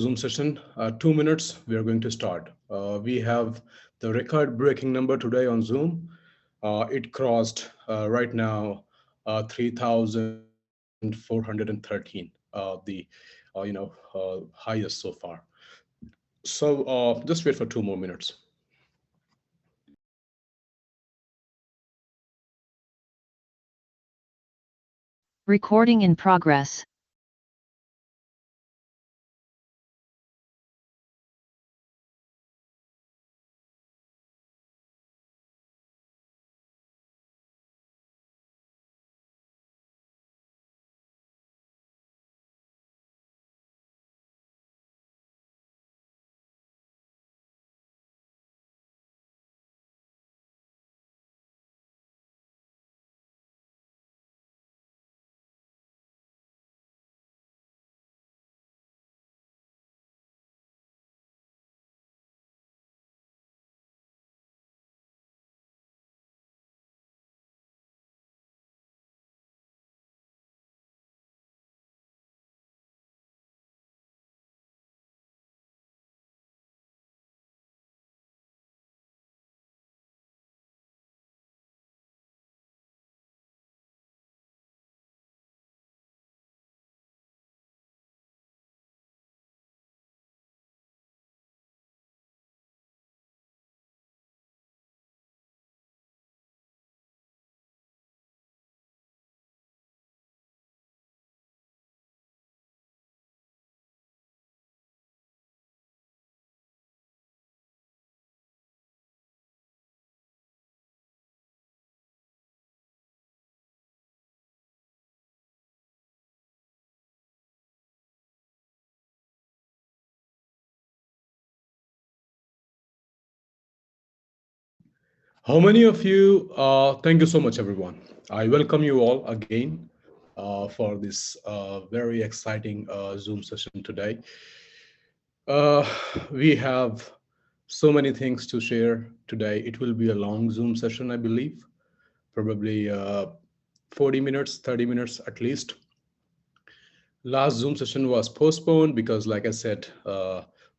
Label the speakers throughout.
Speaker 1: Zoom session. 2 minutes, we are going to start. We have the record-breaking number today on Zoom. It crossed right now 3,413, the highest so far. So just wait for 2 more minutes.
Speaker 2: Recording in progress.
Speaker 1: How many of you, thank you so much, everyone. I welcome you all again for this very exciting Zoom session today. Uh, we have so many things to share today. It will be a long Zoom session, I believe, probably 40 minutes, 30 minutes at least. Last Zoom session was postponed because, like I said,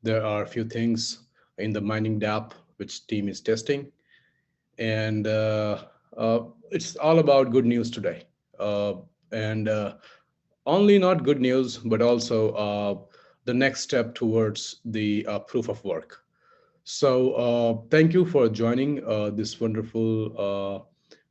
Speaker 1: there are a few things in the mining DApp which team is testing. And it's all about good news today. And only not good news, but also the next step towards the proof of work. So thank you for joining this wonderful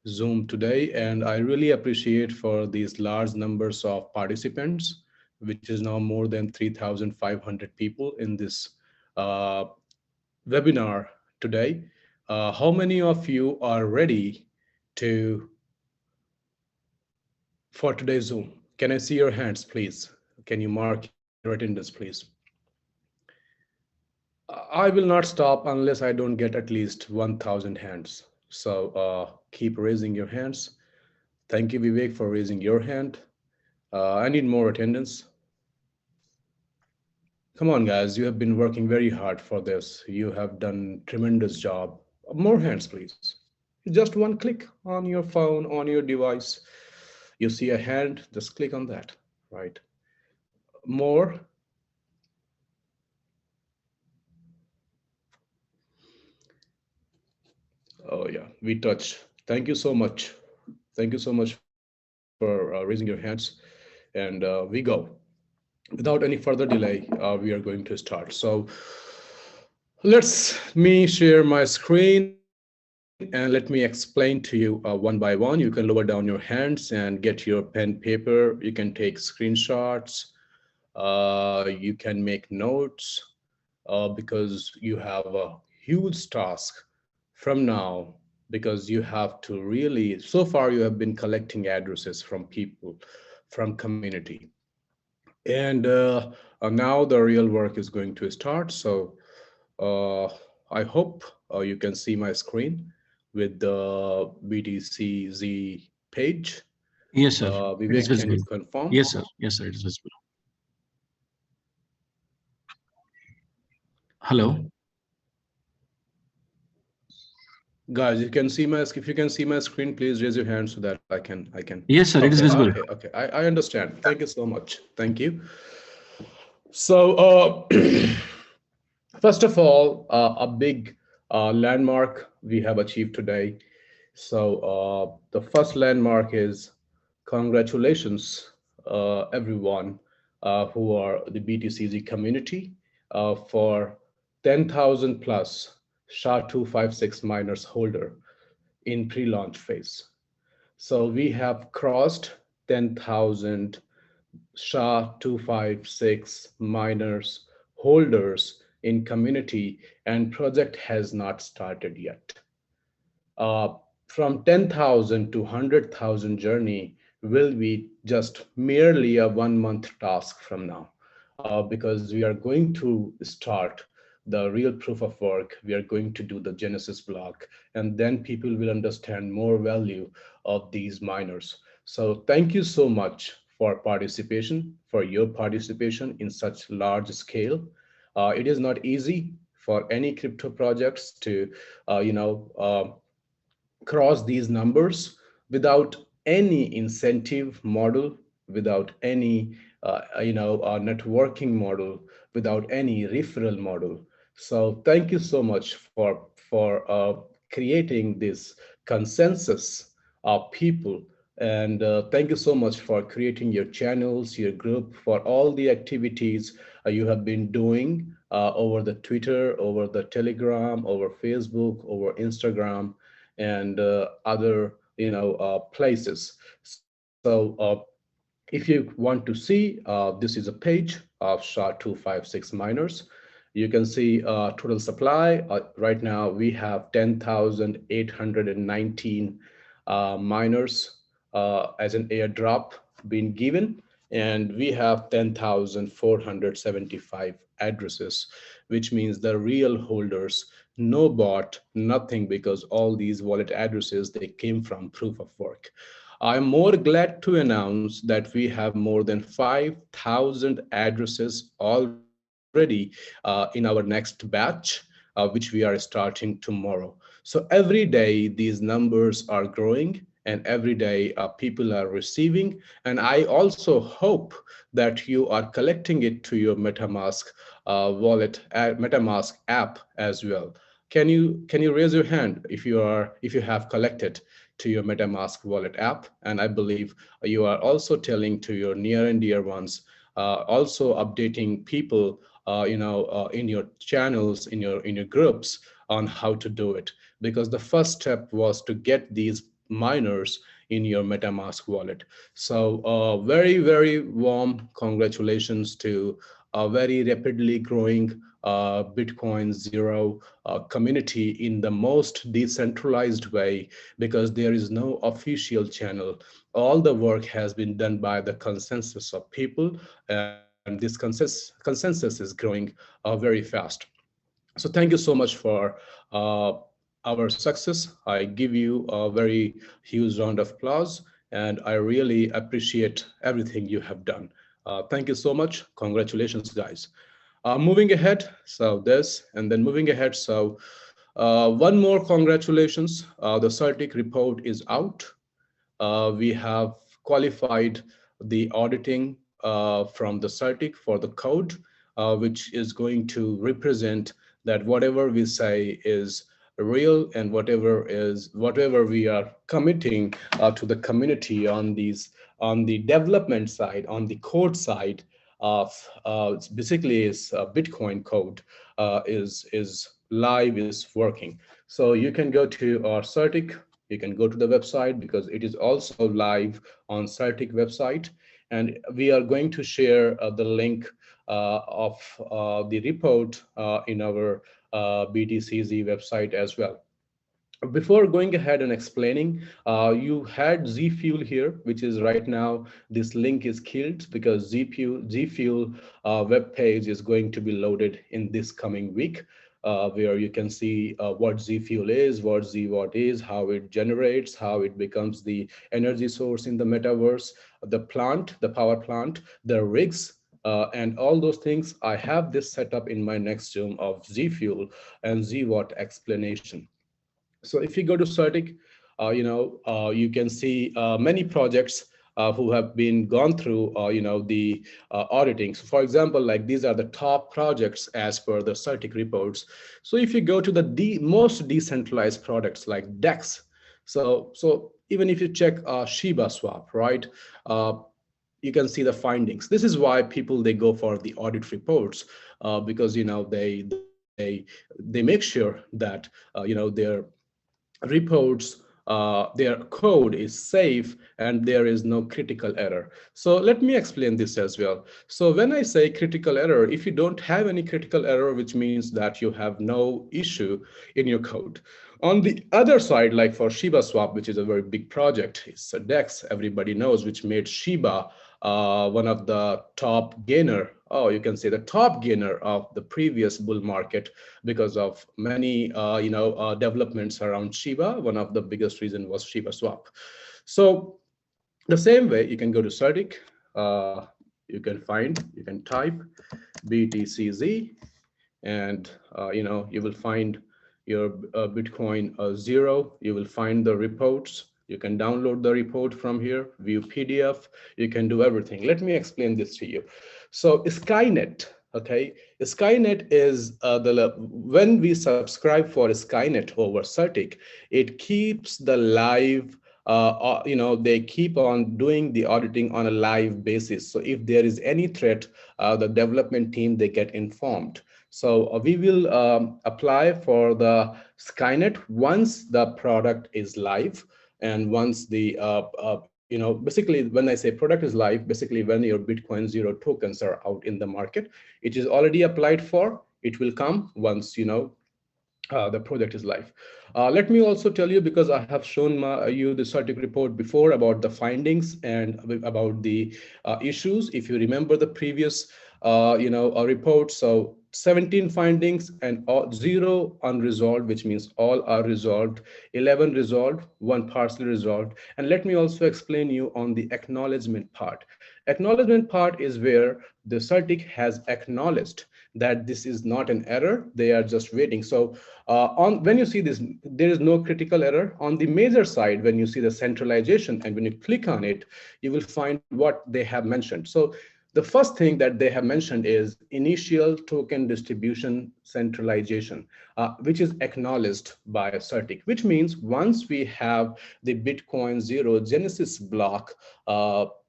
Speaker 1: Zoom today. And I really appreciate for these large numbers of participants, which is now more than 3,500 people in this uh, webinar today. How many of you are ready to for today's Zoom? Can I see your hands, please? Can you mark your attendance, please? I will not stop unless I don't get at least 1,000 hands. So keep raising your hands. Thank you, Vivek, for raising your hand. I need more attendance. Come on, guys. You have been working very hard for this. You have done tremendous job. More hands, please. Just one click on your phone, on your device. You see a hand, just click on that, right? More. Oh yeah, we touch. Thank you so much. Thank you so much for raising your hands. And we go. Without any further delay, we are going to start. So let's me share my screen and let me explain to you one by one. You can lower down your hands and get your pen paper. You can take screenshots. You can make notes because you have a huge task from now, because you have to really, so far you have been collecting addresses from people, from community. And now the real work is going to start. So I hope you can see my screen with the BTC-Z page.
Speaker 3: Yes, sir. It is
Speaker 1: Vivek, can
Speaker 3: visible.
Speaker 1: you confirm?
Speaker 3: Yes, sir. Yes, sir. It is visible. Hello.
Speaker 1: Guys, you can see my, if you can see my screen, please raise your hand so that I can.
Speaker 3: Yes, sir. It is
Speaker 1: Okay,
Speaker 3: visible.
Speaker 1: okay. I understand. Thank you so much. Thank you. So, first of all, a big landmark we have achieved today. So, the first landmark is congratulations, everyone who are the BTC-Z community for 10,000 plus SHA-256 miners holder in pre-launch phase. So we have crossed 10,000 SHA-256 miners holders in community, and project has not started yet. Uh, from 10,000 to 100,000 journey will be just merely a 1 month task from now, because we are going to start the real proof of work. We are going to do the Genesis block, and then people will understand more value of these miners. So thank you so much for participation, for your participation in such large scale. It is not easy for any crypto projects to, cross these numbers without any incentive model, without any networking model, without any referral model. So thank you so much for creating this consensus of people, and thank you so much for creating your channels, your group, for all the activities you have been doing over the Twitter, over the Telegram, over Facebook, over Instagram, and other places. So if you want to see, this is a page of SHA-256 miners. You can see total supply. Right now we have 10,819 miners as an airdrop being given, and we have 10,475 addresses, which means the real holders, no bot, nothing, because all these wallet addresses, they came from proof of work. I'm more glad to announce that we have more than 5,000 addresses already in our next batch, which we are starting tomorrow. So every day these numbers are growing, and every day people are receiving. And I also hope that you are collecting it to your MetaMask wallet, MetaMask app as well. Can you raise your hand if you have collected to your MetaMask wallet app? And I believe you are also telling to your near and dear ones, also updating people, in your channels, in your groups, on how to do it. Because the first step was to get these miners in your MetaMask wallet. So very, very warm congratulations to a very rapidly growing Bitcoin Zero community in the most decentralized way, because there is no official channel. All the work has been done by the consensus of people, and this consensus is growing very fast. So thank you so much for our success. I give you a very huge round of applause, and I really appreciate everything you have done. Thank you so much. Congratulations, guys. Moving ahead, so this, and then moving ahead. So one more congratulations. The CertiK report is out. We have qualified the auditing from the CertiK for the code, which is going to represent that whatever we say is real, and whatever we are committing to the community on the development side, on the code side of basically is Bitcoin code, is live, is working. So you can go to our CertiK, you can go to the website, because it is also live on CertiK website. And we are going to share the link of the report in our BTC-Z website as well. Before going ahead and explaining, you had Z Fuel here, which is right now, this link is killed because Z Fuel web page is going to be loaded in this coming week, where you can see what Z Fuel is, what ZWatt is, how it generates, how it becomes the energy source in the metaverse, the plant, the power plant, the rigs, and all those things. I have this set up in my next Zoom of Z Fuel and ZWatt explanation. So if you go to CertiK, you can see many projects who have been gone through, the auditing. So for example, like these are the top projects as per the CertiK reports. So if you go to the most decentralized products like DEX, so even if you check Shiba Swap, right? You can see the findings. This is why people they go for the audit reports, because they make sure that their reports, their code is safe and there is no critical error. So let me explain this as well. So when I say critical error, if you don't have any critical error, which means that you have no issue in your code. On the other side, like for Shiba Swap, which is a very big project, it's a DEX, everybody knows, which made Shiba one of the top gainer, you can say the top gainer of the previous bull market because of many developments around Shiba. One of the biggest reason was Shiba Swap. So the same way, you can go to CertiK, you can type BTC-Z, and you will find your Bitcoin 0. You will find the reports. You can download the report from here, view PDF. You can do everything. Let me explain this to you. So Skynet, okay, Skynet is when we subscribe for Skynet over CertiK, it keeps the live, they keep on doing the auditing on a live basis. So if there is any threat, the development team, they get informed. So we will apply for the Skynet once the product is live, and once the basically when I say product is live, basically when your Bitcoin 0 tokens are out in the market, it is already applied for. It will come once the project is live. Let me also tell you, because I have shown you the CertiK report before about the findings and about the issues. If you remember the previous report, so 17 findings and 0 unresolved, which means all are resolved, 11 resolved, 1 partially resolved. And let me also explain you on the acknowledgement part. Acknowledgement part is where the CertiK has acknowledged that this is not an error. They are just waiting. So when you see this, there is no critical error. On the major side, when you see the centralization and when you click on it, you will find what they have mentioned. So the first thing that they have mentioned is initial token distribution centralization, which is acknowledged by CertiK, which means once we have the Bitcoin 0 Genesis block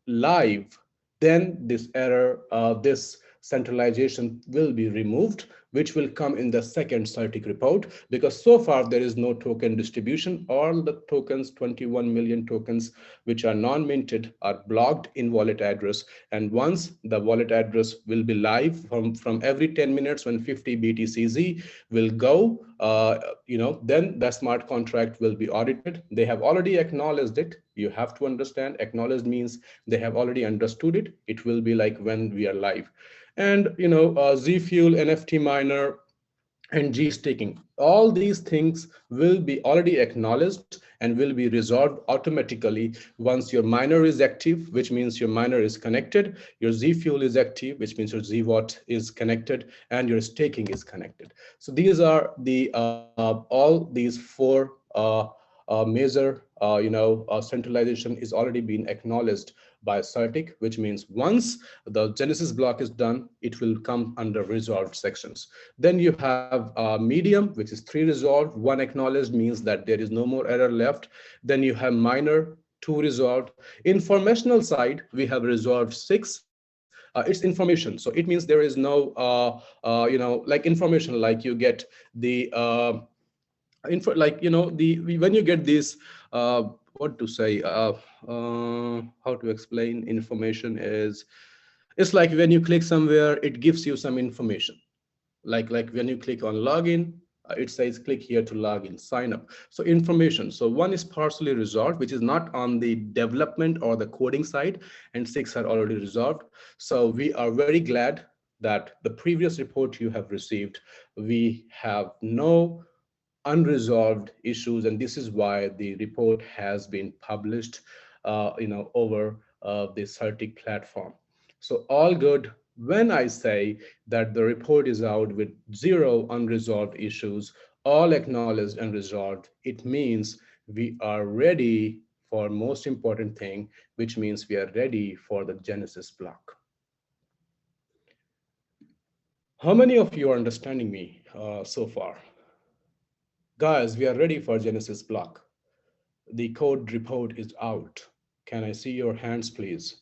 Speaker 1: live, then this error, this centralization will be removed, which will come in the second CertiK report, because so far there is no token distribution. All the tokens, 21 million tokens, which are non-minted, are blocked in wallet address. And once the wallet address will be live from every 10 minutes when 50 BTC-Z will go, then the smart contract will be audited. They have already acknowledged it. You have to understand, acknowledged means they have already understood it. It will be like when we are live. And Z Fuel, NFT miner, and G staking, all these things will be already acknowledged and will be resolved automatically once your miner is active, which means your miner is connected, your Z Fuel is active, which means your ZWatt is connected, and your staking is connected. So these are the all these 4 major centralization is already been acknowledged by CertiK, which means once the Genesis block is done, it will come under resolved sections. Then you have medium, which is 3 resolved, 1 acknowledged, means that there is no more error left. Then you have minor, 2 resolved. Informational side, we have resolved 6. It's information, so it means there is no like information, like you get the info, like when you get this what to say, how to explain information is, it's like when you click somewhere, it gives you some information, like when you click on login, it says click here to log in, sign up. So information, so 1 is partially resolved, which is not on the development or the coding side, and 6 are already resolved. So we are very glad that the previous report you have received, we have no unresolved issues, and this is why the report has been published over the CertiK platform. So all good. When I say that the report is out with 0 unresolved issues, all acknowledged and resolved, it means we are ready for most important thing, which means we are ready for the Genesis block. How many of you are understanding me so far? Guys, we are ready for Genesis block. The code report is out. Can I see your hands, please?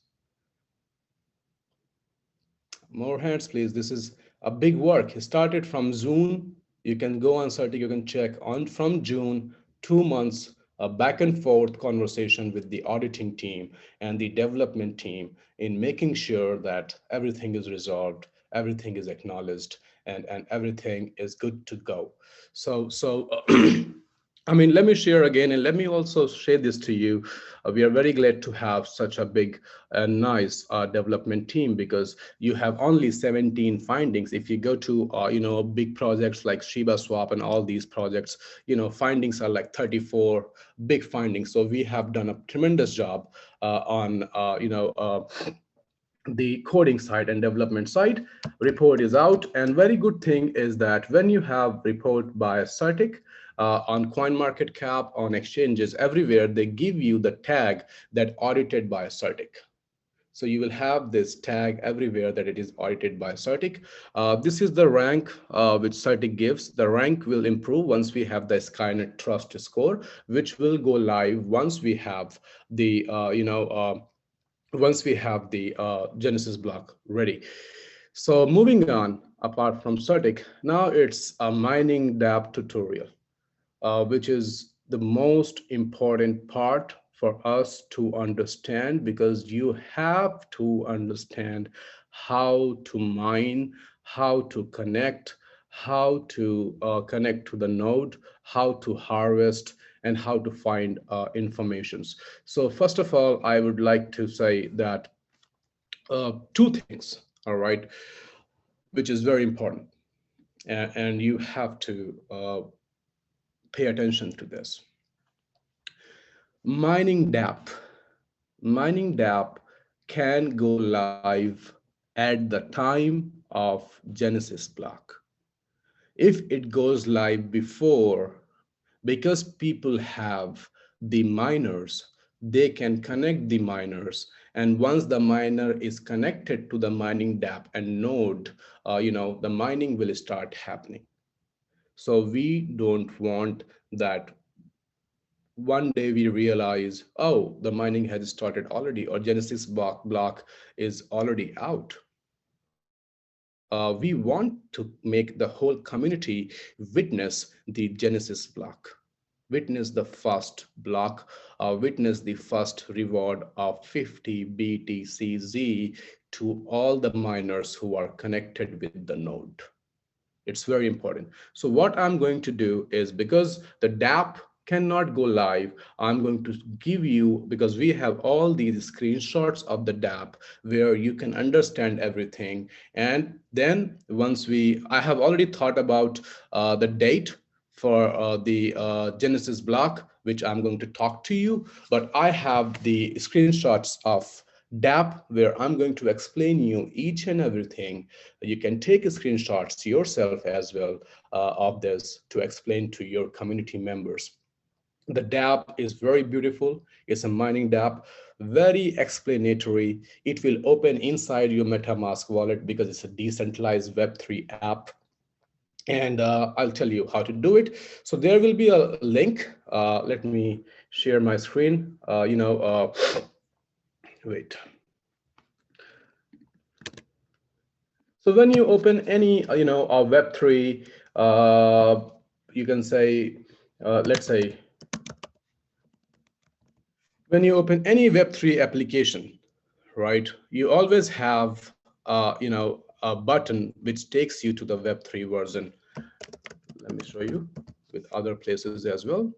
Speaker 1: More hands, please. This is a big work. It started from June. You can go on CertiK, you can check on from June, 2 months, a back and forth conversation with the auditing team and the development team in making sure that everything is resolved, everything is acknowledged, and everything is good to go. So I mean, let me share again, and let me also share this to you. We are very glad to have such a big and nice development team, because you have only 17 findings. If you go to, big projects like Shiba Swap and all these projects, findings are like 34 big findings. So we have done a tremendous job on, the coding side and development side. Report is out, and very good thing is that when you have report by CertiK on CoinMarketCap, on exchanges, everywhere, they give you the tag that audited by CertiK. So you will have this tag everywhere that it is audited by CertiK. This is the rank which CertiK gives. The rank will improve once we have the Skynet Trust score, which will go live once we have the, Genesis block ready. So moving on, apart from CertiK, now it's a mining DApp tutorial, which is the most important part for us to understand, because you have to understand how to mine, how to connect, how to connect to the node, how to harvest, and how to find informations. So first of all, I would like to say that two things, all right, which is very important, and you have to pay attention to this. Mining DApp can go live at the time of Genesis block. If it goes live before, because people have the miners, they can connect the miners, and once the miner is connected to the mining DApp and node, the mining will start happening. So we don't want that one day we realize, oh, the mining has started already, or Genesis block is already out. We want to make the whole community witness the Genesis block, witness the first block, witness the first reward of 50 BTC-Z to all the miners who are connected with the node. It's very important. So what I'm going to do is, because the DApp cannot go live, I'm going to give you, because we have all these screenshots of the DApp where you can understand everything. And then once I have already thought about the date for the Genesis block, which I'm going to talk to you, but I have the screenshots of DApp where I'm going to explain you each and everything. You can take screenshots yourself as well of this to explain to your community members. The DApp is very beautiful. It's a mining DApp, very explanatory. It will open inside your MetaMask wallet because it's a decentralized Web3 app. And I'll tell you how to do it. So there will be a link. Let me share my screen. Wait. So when you open any, Web3, you can say, let's say, when you open any Web3 application, right, you always have, a button which takes you to the Web3 version. Let me show you with other places as well.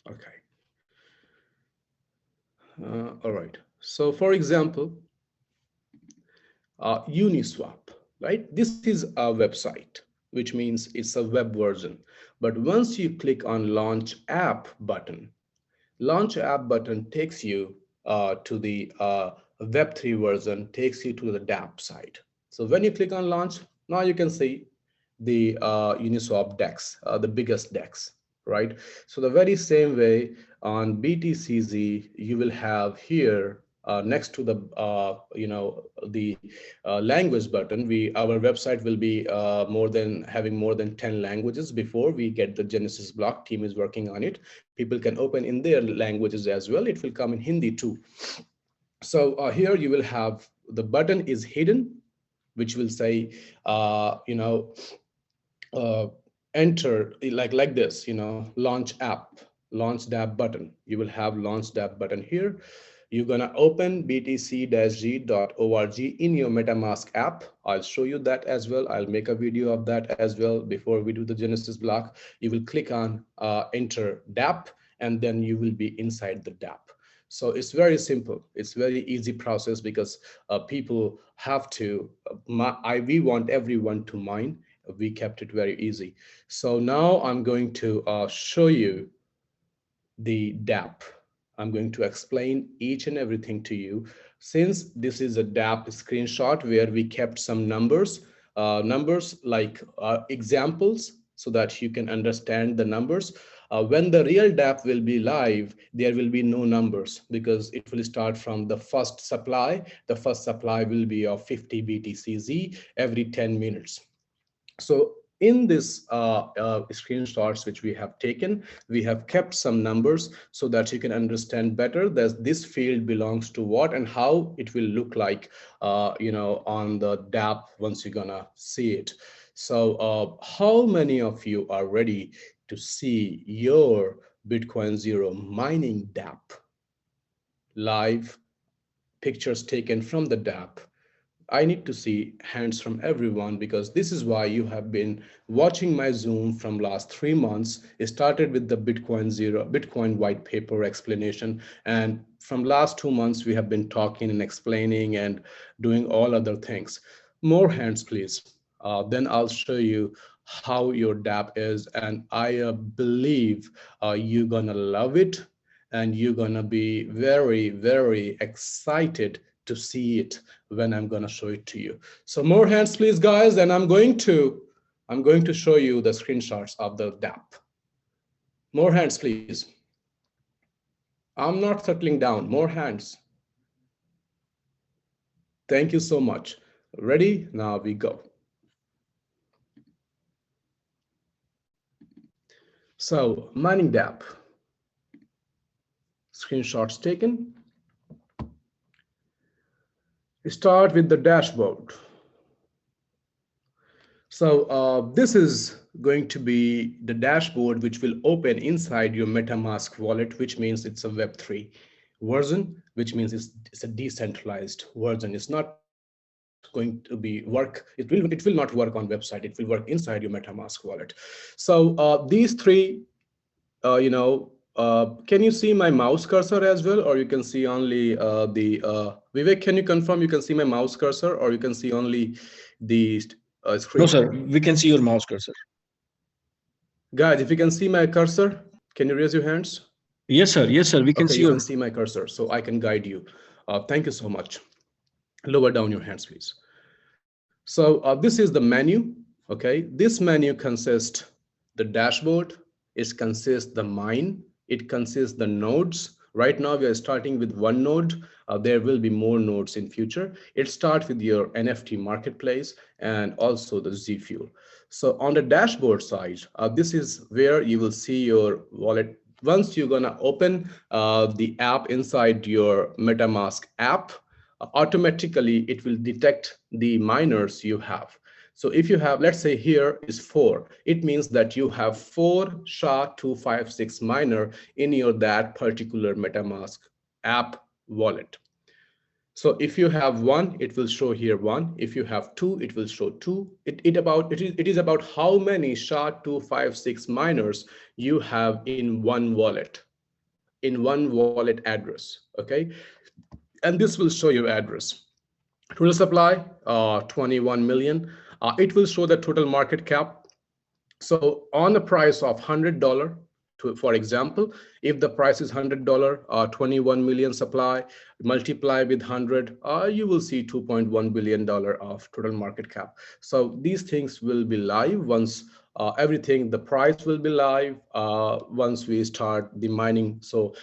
Speaker 1: Okay. All right. So for example, Uniswap, right? This is a website, which means it's a web version. But once you click on Launch App button takes you to the Web3 version, takes you to the DApp side. So when you click on Launch, now you can see the Uniswap DEX, the biggest DEX. right? So the very same way on BTC-Z, you will have here next to the the language button. Our website will be having more than 10 languages before we get the Genesis block. Team is working on it. People can open in their languages as well. It will come in Hindi too. So here you will have the button is hidden, which will say uh, enter like this, launch app, launch DApp button. You will have launch DApp button here. You're gonna open btc-z.org in your MetaMask app. I'll show you that as well. I'll make a video of that as well before we do the Genesis block. You will click on enter DApp, and then you will be inside the DApp. So it's very simple. It's very easy process because people have to, we want everyone to mine. We kept it very easy. So now I'm going to show you the DApp. I'm going to explain each and everything to you. Since this is a DApp screenshot where we kept some numbers like examples so that you can understand the numbers. When the real DApp will be live, there will be no numbers because it will start from the first supply. The first supply will be of 50 BTC-Z every 10 minutes. So in this screenshots which we have taken, we have kept some numbers so that you can understand better that this field belongs to what and how it will look like, on the DApp once you're gonna see it. So how many of you are ready to see your Bitcoin Zero mining DApp live, pictures taken from the DApp? I need to see hands from everyone because this is why you have been watching my Zoom from last 3 months. It started with the Bitcoin white paper explanation. And from last 2 months, we have been talking and explaining and doing all other things. More hands, please. Then I'll show you how your DApp is. And I believe you're gonna love it. And you're gonna be very, very excited to see it when I'm going to show it to you. So more hands, please, guys. And I'm going to show you the screenshots of the DApp. More hands, please. I'm not settling down. More hands. Thank you so much. Ready? Now we go. So mining DApp. Screenshots taken. Start with the dashboard. So this is going to be the dashboard which will open inside your MetaMask wallet, which means it's a Web3 version, which means it's a decentralized version. It's not going to be it will not work on website. It will work inside your MetaMask wallet. So these three, can you see my mouse cursor as well, or you can see only Vivek, can you confirm you can see my mouse cursor, or you can see only the screen?
Speaker 3: No, sir, we can see your mouse cursor.
Speaker 1: Guys, if you can see my cursor, can you raise your hands?
Speaker 3: Yes, sir. Yes, sir. We can see
Speaker 1: you can see my cursor, so I can guide you. Thank you so much. Lower down your hands, please. So this is the menu. Okay, this menu consists the dashboard. It consists the mine. It consists the nodes. Right now we are starting with one node. There will be more nodes in future. It starts with your NFT marketplace and also the Z Fuel. So on the dashboard side, this is where you will see your wallet. Once you're gonna open the app inside your MetaMask app, automatically it will detect the miners you have. So if you have, let's say here is 4, it means that you have 4 SHA-256 miner in that particular MetaMask app wallet. So if you have 1, it will show here 1. If you have 2, it will show 2. It is about how many SHA-256 miners you have in one wallet address, okay? And this will show your address. Total supply, 21 million. It will show the total market cap. So on the price of $100, For example, if the price is $100, 21 million supply, multiply with 100, you will see $2.1 billion of total market cap. So these things will be live once everything, the price will be live once we start the mining. So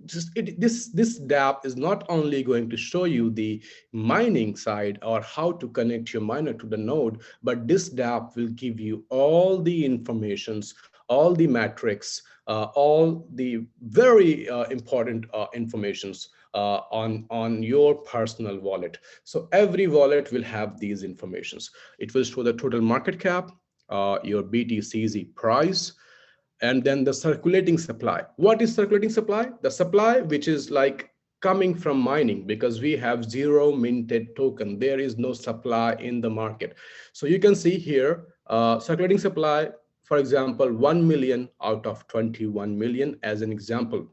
Speaker 1: this DApp is not only going to show you the mining side or how to connect your miner to the node, but this DApp will give you all the informations, all the metrics, all the very important informations on your personal wallet. So every wallet will have these informations. It will show the total market cap, your BTC-Z price, and then the circulating supply. What is circulating supply? The supply which is like coming from mining, because we have zero minted token. There is no supply in the market. So you can see here, circulating supply, for example, 1 million out of 21 million as an example.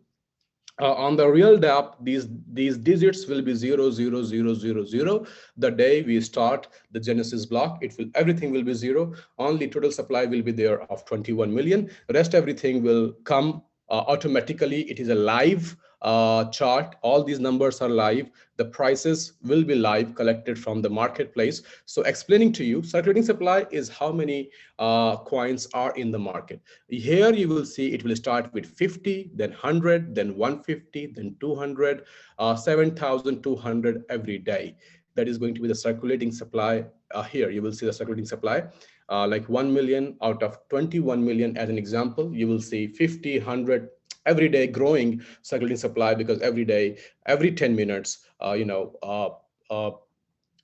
Speaker 1: On the real DApp, these digits will be 0, 0, 0, 0, 0. The day we start the Genesis block, everything will be 0. Only total supply will be there of 21 million. Rest everything will come automatically. It is a live chart. All these numbers are live. The prices will be live, collected from the marketplace. So explaining to you, circulating supply is how many coins are in the market. Here you will see it will start with 50, then 100, then 150, then 200, 7,200 every day. That is going to be the circulating supply. Here you will see the circulating supply. Like 1 million out of 21 million as an example. You will see 50, 100 every day growing circulating supply, because every day, every 10 minutes,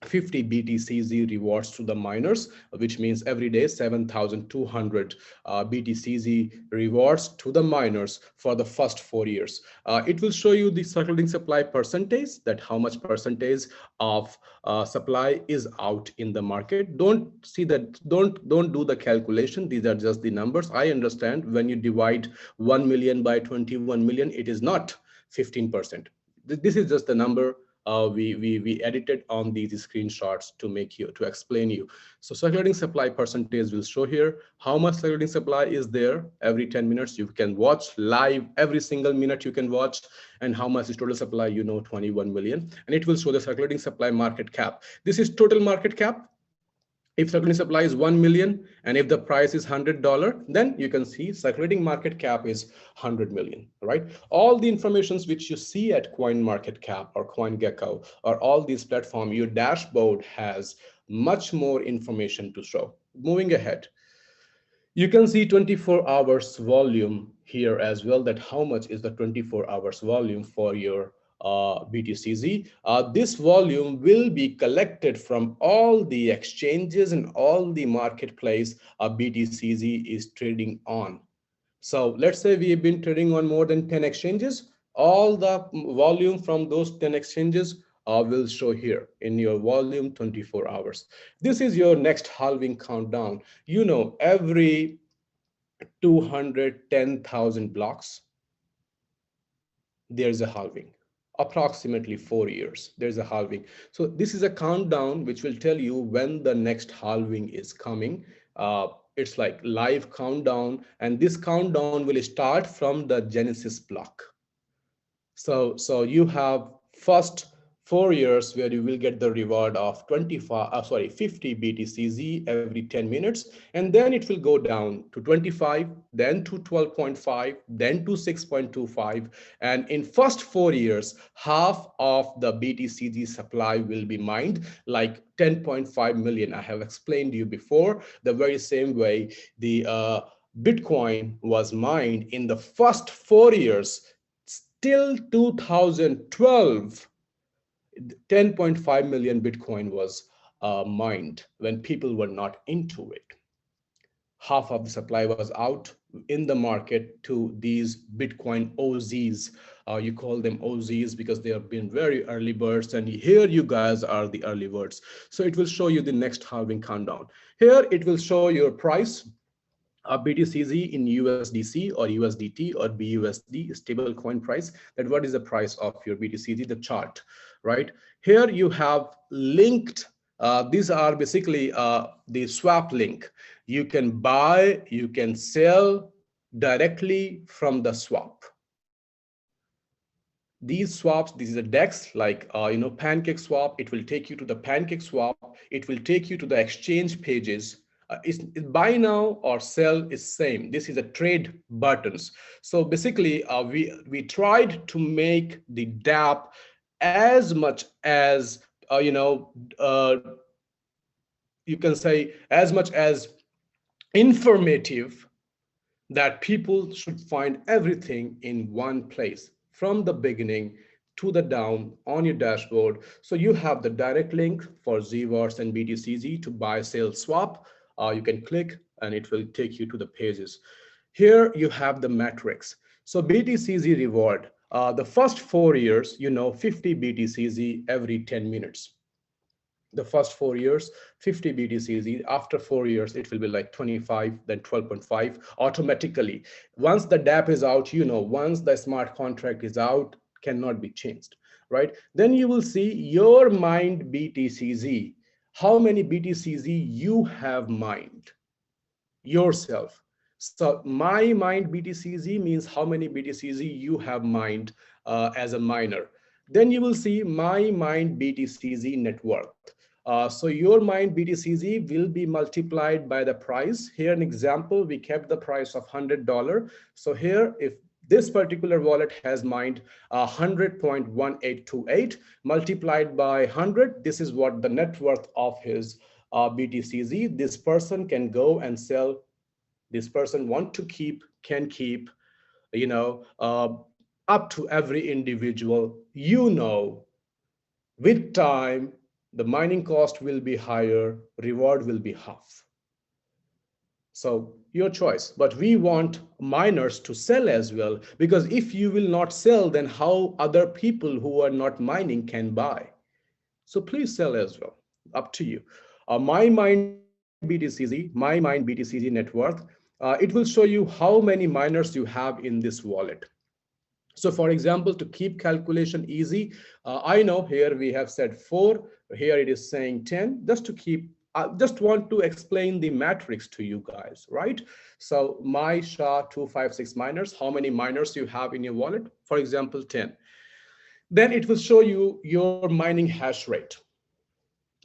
Speaker 1: 50 BTC-Z rewards to the miners, which means every day 7,200 BTC-Z rewards to the miners for the first 4 years. It will show you the circulating supply percentage, that how much percentage of supply is out in the market. Don't see that, don't do the calculation. These are just the numbers. I understand when you divide 1 million by 21 million, it is not 15%. This is just the number we edited on these screenshots to explain you. So circulating supply percentage will show here how much circulating supply is there every 10 minutes. You can watch live every single minute you can watch, and how much is total supply, 21 million. And it will show the circulating supply market cap. This is total market cap. If circulating supply is 1 million and if the price is $100, then you can see circulating market cap is 100 million, right? All the informations which you see at CoinMarketCap or CoinGecko or all these platforms, your dashboard has much more information to show. Moving ahead, you can see 24 hours volume here as well, that how much is the 24 hours volume for your BTC-Z. This volume will be collected from all the exchanges and all the marketplace BTC-Z is trading on. So let's say we have been trading on more than 10 exchanges. All the volume from those 10 exchanges will show here in your volume 24 hours. This is your next halving countdown. Every 210,000 blocks, there's a halving. Approximately 4 years, there's a halving. So this is a countdown which will tell you when the next halving is coming. It's like live countdown, and this countdown will start from the Genesis block. So you have first 4 years where you will get the reward of 50 BTC-Z every 10 minutes, and then it will go down to 25, then to 12.5, then to 6.25, and in first 4 years, half of the BTC-Z supply will be mined, like 10.5 million. I have explained to you before, the very same way the Bitcoin was mined in the first 4 years till 2012. 10.5 million Bitcoin was mined when people were not into it. Half of the supply was out in the market to these Bitcoin OZs. You call them OZs because they have been very early birds, and here you guys are the early birds. So it will show you the next halving countdown. Here it will show your price. BTC-Z in USDC or USDT or BUSD, stable coin price, that what is the price of your BTC-Z, the chart, right? Here you have linked, these are basically the swap link. You can buy, you can sell directly from the swap. These swaps, this is a DEX, like pancake swap. It will take you to the pancake swap. It will take you to the exchange pages. It's buy now or sell is same. This is a trade buttons. So basically, we tried to make the DApp as much as you can say as much as informative, that people should find everything in one place from the beginning to the down on your dashboard. So you have the direct link for ZWARTs and BTC-Z to buy, sell, swap. You can click and it will take you to the pages. Here you have the metrics. So BTC-Z reward, the first 4 years, 50 BTC-Z every 10 minutes. The first 4 years, 50 BTC-Z. After 4 years, it will be like 25, then 12.5 automatically. Once the DApp is out, once the smart contract is out, cannot be changed, right? Then you will see your mined BTC-Z. How many BTC-Z you have mined yourself. So my mined BTC-Z means how many BTC-Z you have mined as a miner. Then you will see my mined BTC-Z net worth. So your mined BTC-Z will be multiplied by the price. Here an example, we kept the price of $100. So here, if this particular wallet has mined 100.1828 multiplied by 100, this is what the net worth of his BTC-Z. This person can go and sell. This person want to keep, can keep, up to every individual. With time, the mining cost will be higher, reward will be half. So your choice, but we want miners to sell as well, because if you will not sell, then how other people who are not mining can buy? So please sell as well, up to you. My mined BTC-Z net worth, it will show you how many miners you have in this wallet. So for example, to keep calculation easy, I know here we have said 4, here it is saying 10, just to keep, I just want to explain the matrix to you guys, right? So my SHA-256 miners, how many miners you have in your wallet? For example, 10. Then it will show you your mining hash rate.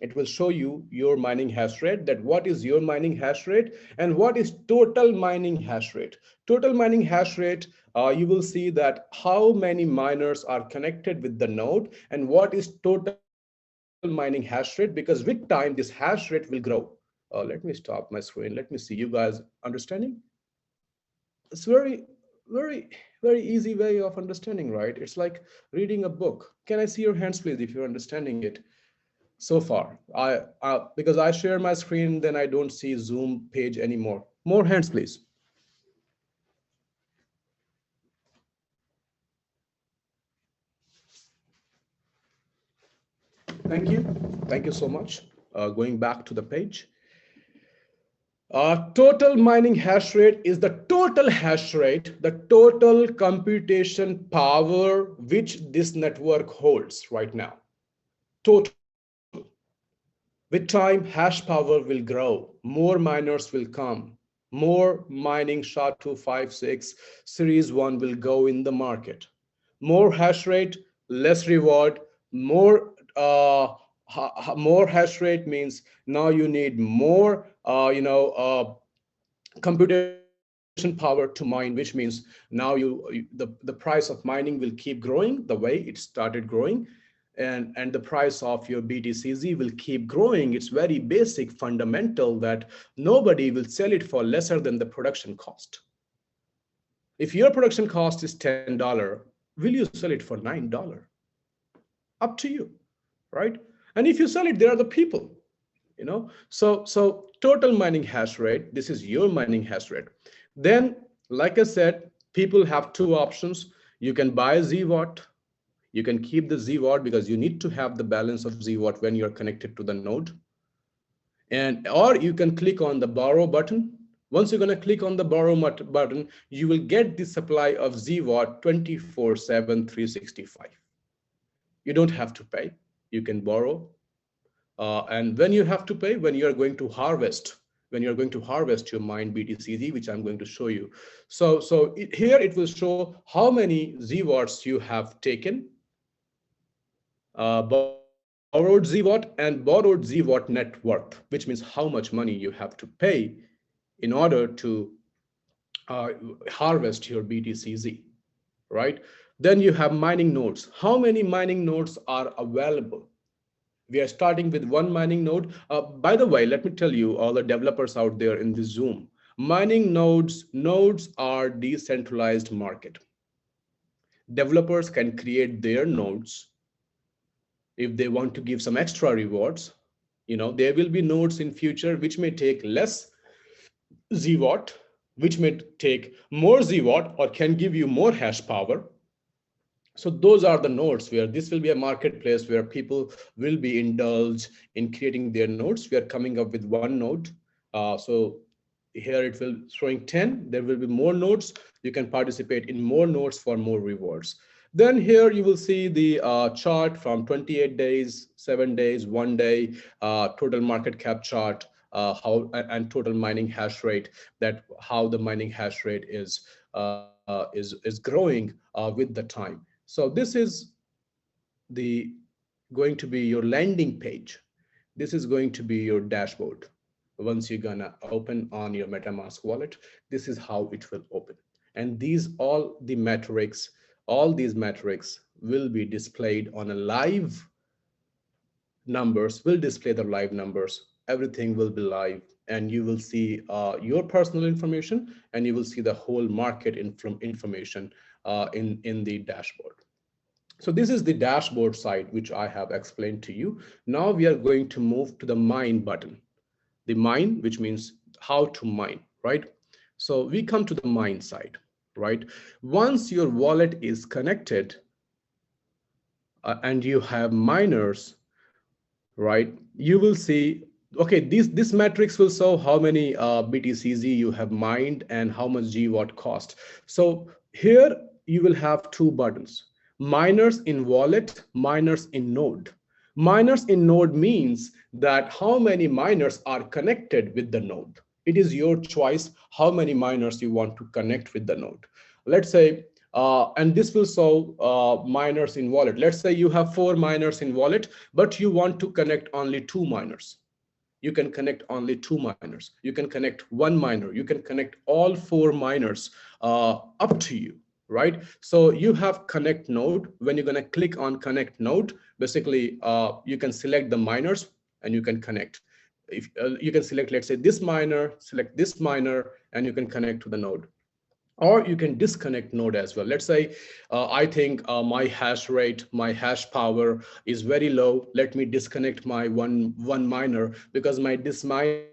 Speaker 1: It will show you your mining hash rate, that what is your mining hash rate and what is total mining hash rate. Total mining hash rate, you will see that how many miners are connected with the node and what is total mining hash rate, because with time this hash rate will grow. Let me stop my screen. Let me see you guys understanding. It's very easy way of understanding, right? It's like reading a book. Can I see your hands, please, if you're understanding it? So far, because I share my screen, then I don't see Zoom page anymore. More hands, please. Thank you so much. Going back to the page. Total mining hash rate is the total hash rate, the total computation power which this network holds right now. Total. With time, hash power will grow, more miners will come, more mining SHA-256 Series 1 will go in the market. More hash rate, less reward, more hash rate means now you need more computation power to mine, which means now the price of mining will keep growing the way it started growing. And the price of your BTC-Z will keep growing. It's very basic, fundamental, that nobody will sell it for lesser than the production cost. If your production cost is $10, will you sell it for $9? Up to you, right? And if you sell it, there are the people, So total mining hash rate, this is your mining hash rate. Then, like I said, people have two options. You can buy ZWAT. You can keep the ZWAT because you need to have the balance of ZWAT when you're connected to the node. Or you can click on the borrow button. Once you're going to click on the borrow button, you will get the supply of ZWAT 24/7, 365. You don't have to pay. You can borrow. And when you have to pay, when you're going to harvest when you're going to harvest your mined BTC-Z, which I'm going to show you. Here it will show how many ZWATs you have taken, borrowed ZWAT and borrowed ZWAT net worth, which means how much money you have to pay in order to harvest your BTC-Z, right? Then you have mining nodes. How many mining nodes are available? We are starting with one mining node. By the way, let me tell you, all the developers out there in this Zoom, mining nodes are decentralized market. Developers can create their nodes. If they want to give some extra rewards, there will be nodes in future which may take less ZWAT, which may take more ZWAT or can give you more hash power. So those are the nodes where this will be a marketplace where people will be indulged in creating their nodes. We are coming up with one node. So here it will showing 10. There will be more nodes. You can participate in more nodes for more rewards. Then here you will see the chart from 28 days, 7 days, 1 day, total market cap chart, and total mining hash rate, that how the mining hash rate is growing with the time. So this is the going to be your landing page. This is going to be your dashboard. Once you're gonna open on your MetaMask wallet, this is how it will open. And all these metrics will be displayed on a live numbers, will display the live numbers. Everything will be live, and you will see your personal information, and you will see the whole market information in the dashboard. So this is the dashboard side, which I have explained to you. Now we are going to move to the mine button. The mine, which means how to mine, right? So we come to the mine side, right? Once your wallet is connected and you have miners, right? You will see, okay, this matrix will show how many BTC-Z you have mined and how much GWAT cost. So here you will have two buttons. Miners in wallet, miners in node. Miners in node means that how many miners are connected with the node. It is your choice how many miners you want to connect with the node. Let's say, and this will show miners in wallet. Let's say you have 4 miners in wallet, but you want to connect only 2 miners. You can connect only 2 miners. You can connect 1 miner. You can connect all 4 miners, up to you. Right? So you have connect node. When you're going to click on connect node, basically you can select the miners and you can connect. If you can select, let's say this miner, select this miner, and you can connect to the node. Or you can disconnect node as well. Let's say I think my hash rate, my hash power is very low. Let me disconnect my one miner because this miner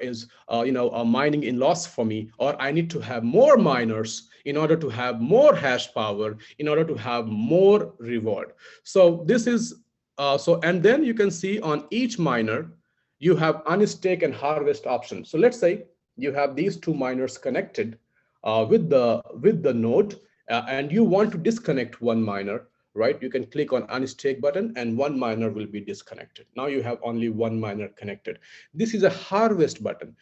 Speaker 1: is mining in loss for me, or I need to have more miners in order to have more hash power, in order to have more reward. So this is and then you can see on each miner you have unstake and harvest options. So let's say you have these 2 miners connected with the node, and you want to disconnect 1 miner, right? You can click on unstake button and 1 miner will be disconnected. Now you have only 1 miner connected. This is a harvest button.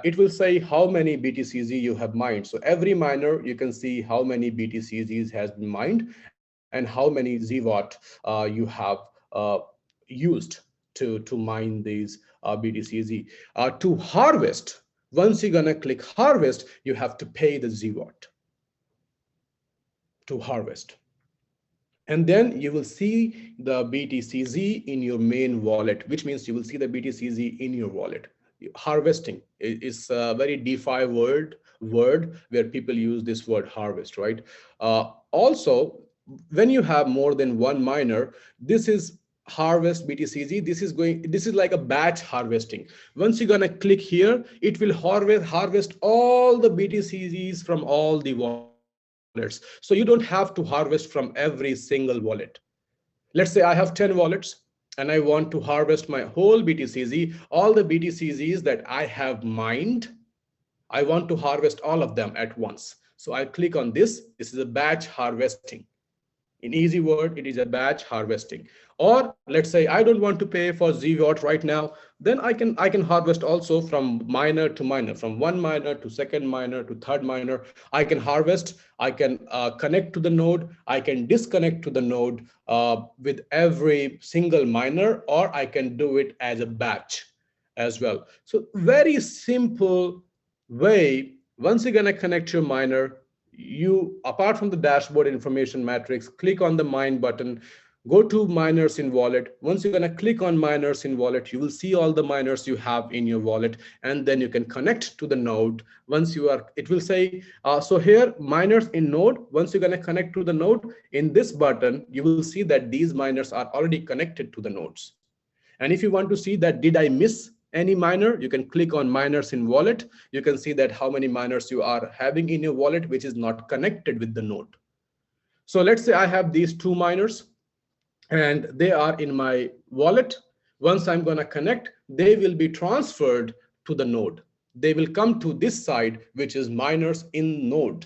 Speaker 1: It will say how many BTC-Z you have mined. So every miner, you can see how many BTC-Zs has been mined and how many ZWAT you have used to mine these BTC-Z. To harvest, once you're gonna click harvest, you have to pay the ZWAT to harvest. And then you will see the BTC-Z in your main wallet, which means you will see the BTC-Z in your wallet. Harvesting is a very DeFi word where people use this word harvest, right? Also, when you have more than 1 miner, this is harvest BTC-Z. This is like a batch harvesting. Once you're gonna click here, it will harvest all the BTC-Zs from all the wallets. So you don't have to harvest from every single wallet. Let's say I have 10 wallets and I want to harvest my whole BTC-Z, all the BTC-Zs that I have mined. I want to harvest all of them at once. So I click on this. This is a batch harvesting. In easy word, it is a batch harvesting. Or let's say I don't want to pay for ZWatt right now, then I can harvest also from miner to miner, from one miner to second miner to third miner. I can harvest, I can connect to the node, I can disconnect to the node with every single miner, or I can do it as a batch as well. So very simple way. Once you're gonna connect your miner, you, apart from the dashboard information matrix, click on the mine button, go to miners in wallet. Once you're going to click on miners in wallet, you will see all the miners you have in your wallet, and then you can connect to the node. Once you are, it will say, so here miners in node. Once you're going to connect to the node, in this button you will see that these miners are already connected to the nodes. And if you want to see that did I miss any miner, you can click on miners in wallet. You can see that how many miners you are having in your wallet which is not connected with the node. So let's say I have these two miners and they are in my wallet. Once I'm going to connect, they will be transferred to the node. They will come to this side, which is miners in node.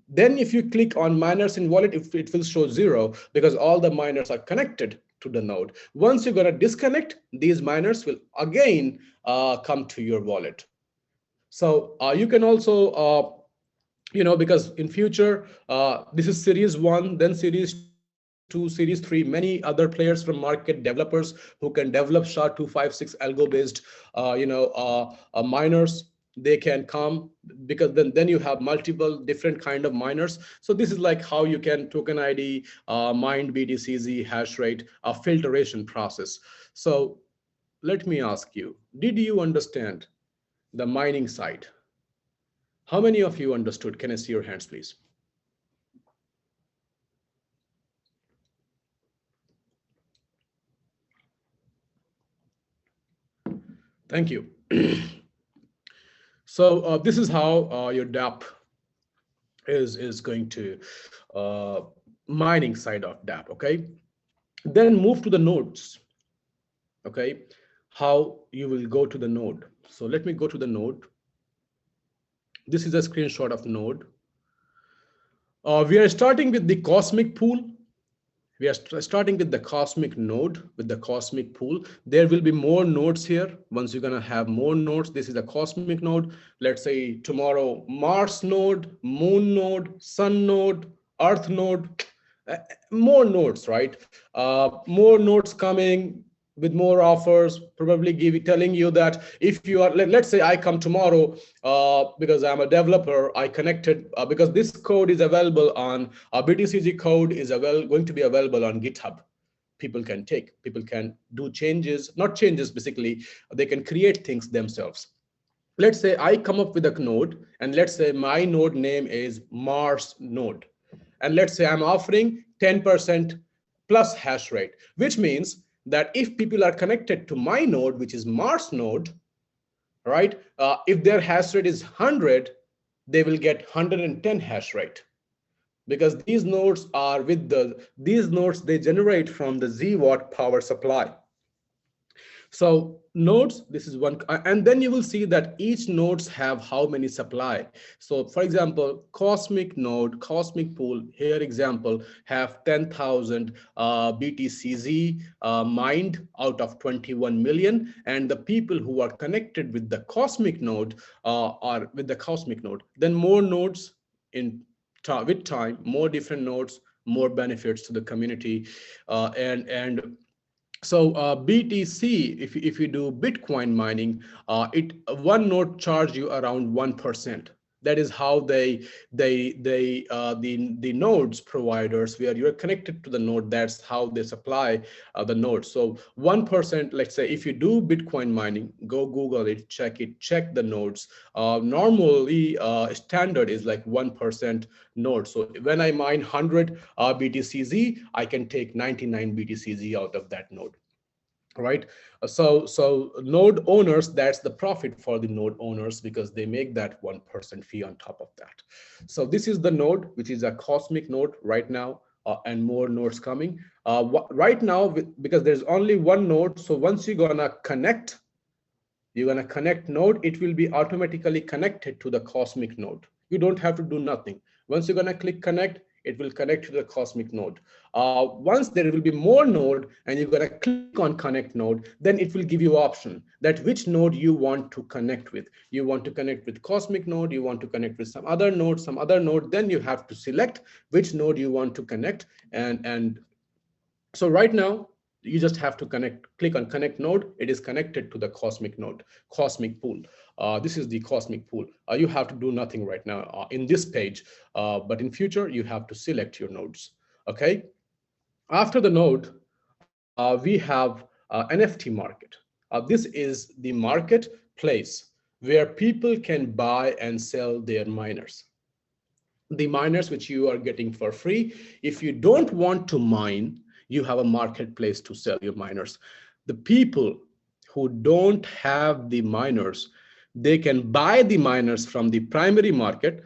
Speaker 1: Then if you click on miners in wallet, it will show 0 because all the miners are connected to the node. Once you're going to disconnect, these miners will again come to your wallet. So you can also because in future, this is series 1, then series 2, series 3, many other players from market, developers who can develop SHA-256 algo based miners, they can come, because then you have multiple different kind of miners. So this is like how you can token ID, mine BTC-Z hash rate, a filtration process. So let me ask you, did you understand the mining side? How many of you understood? Can I see your hands, please? Thank you. So this is how your DApp is going to mining side of DApp. Okay, then move to the nodes. Okay, how you will go to the node. So let me go to the node. This is a screenshot of node. We are starting with the cosmic pool. We are starting with the cosmic node, with the cosmic pool. There will be more nodes here. Once you're going to have more nodes, this is a cosmic node. Let's say tomorrow, Mars node, moon node, sun node, earth node, more nodes, right? More nodes coming with more offers, probably telling you that if you are, let's say I come tomorrow because I'm a developer, I connected because this code is available on BTC-Z code is going to be available on GitHub. People can do changes, not changes, basically, they can create things themselves. Let's say I come up with a node, and let's say my node name is Mars node. And let's say I'm offering 10% plus hash rate, which means that if people are connected to my node, which is Mars node, right? If their hash rate is 100, they will get 110 hash rate, because these nodes are these nodes, they generate from the ZWatt power supply. So nodes, this is one, and then you will see that each nodes have how many supply. So for example, cosmic node, cosmic pool, here example, have 10,000 BTC-Z mined out of 21 million. And the people who are connected with the cosmic node are with the cosmic node. Then more nodes with time, more different nodes, more benefits to the community. So BTC, if you do Bitcoin mining, one node charge you around 1%. That is how the nodes providers, where you're connected to the node, that's how they supply the node. So 1%, let's say if you do Bitcoin mining, go Google it, check the nodes. Normally standard is like 1% node. So when I mine 100 BTC-Z, I can take 99 BTC-Z out of that node. Right. So node owners, that's the profit for the node owners, because they make that 1% fee on top of that. So this is the node, which is a cosmic node right now, and more nodes coming right now, because there's only one node. So once you're gonna connect node, it will be automatically connected to the cosmic node. You don't have to do nothing. Once you're gonna click connect, it will connect to the Cosmic node. Once there will be more node and you're going to click on connect node, then it will give you option that which node you want to connect with. You want to connect with Cosmic node, you want to connect with some other node, then you have to select which node you want to connect. And so right now, you just have to click on connect node. It is connected to the Cosmic node, Cosmic pool. This is the Cosmic pool. You have to do nothing right now in this page, but in future, you have to select your nodes, okay? After the node, we have NFT market. This is the marketplace where people can buy and sell their miners. The miners which you are getting for free. If you don't want to mine, you have a marketplace to sell your miners. The people who don't have the miners, they can buy the miners from the primary market,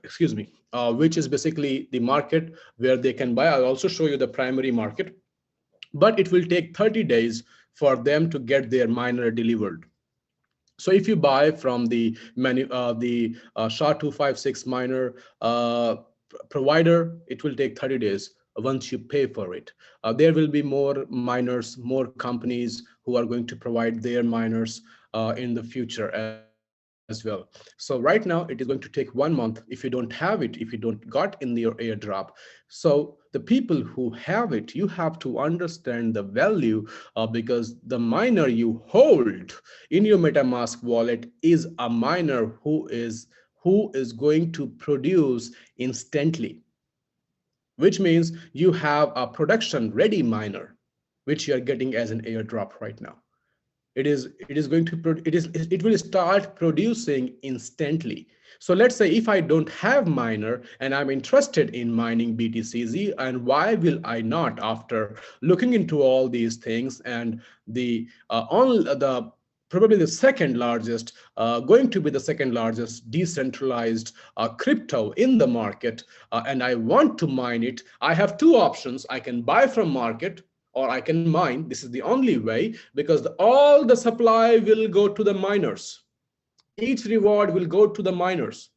Speaker 1: excuse me, which is basically the market where they can buy. I'll also show you the primary market, but it will take 30 days for them to get their miner delivered. So if you buy from the SHA-256 miner provider, it will take 30 days once you pay for it. There will be more miners, more companies who are going to provide their miners in the future as well. So right now, it is going to take 1 month if you don't have it, if you don't got in your airdrop. So the people who have it, you have to understand the value because the miner you hold in your MetaMask wallet is a miner who is going to produce instantly, which means you have a production ready miner, which you are getting as an airdrop right now. It will start producing instantly. So let's say if I don't have miner and I'm interested in mining BTC-Z, and why will I not, after looking into all these things, and probably the second largest, going to be the second largest decentralized crypto in the market, and I want to mine it, I have two options. I can buy from market or I can mine. This is the only way, because all the supply will go to the miners. Each reward will go to the miners.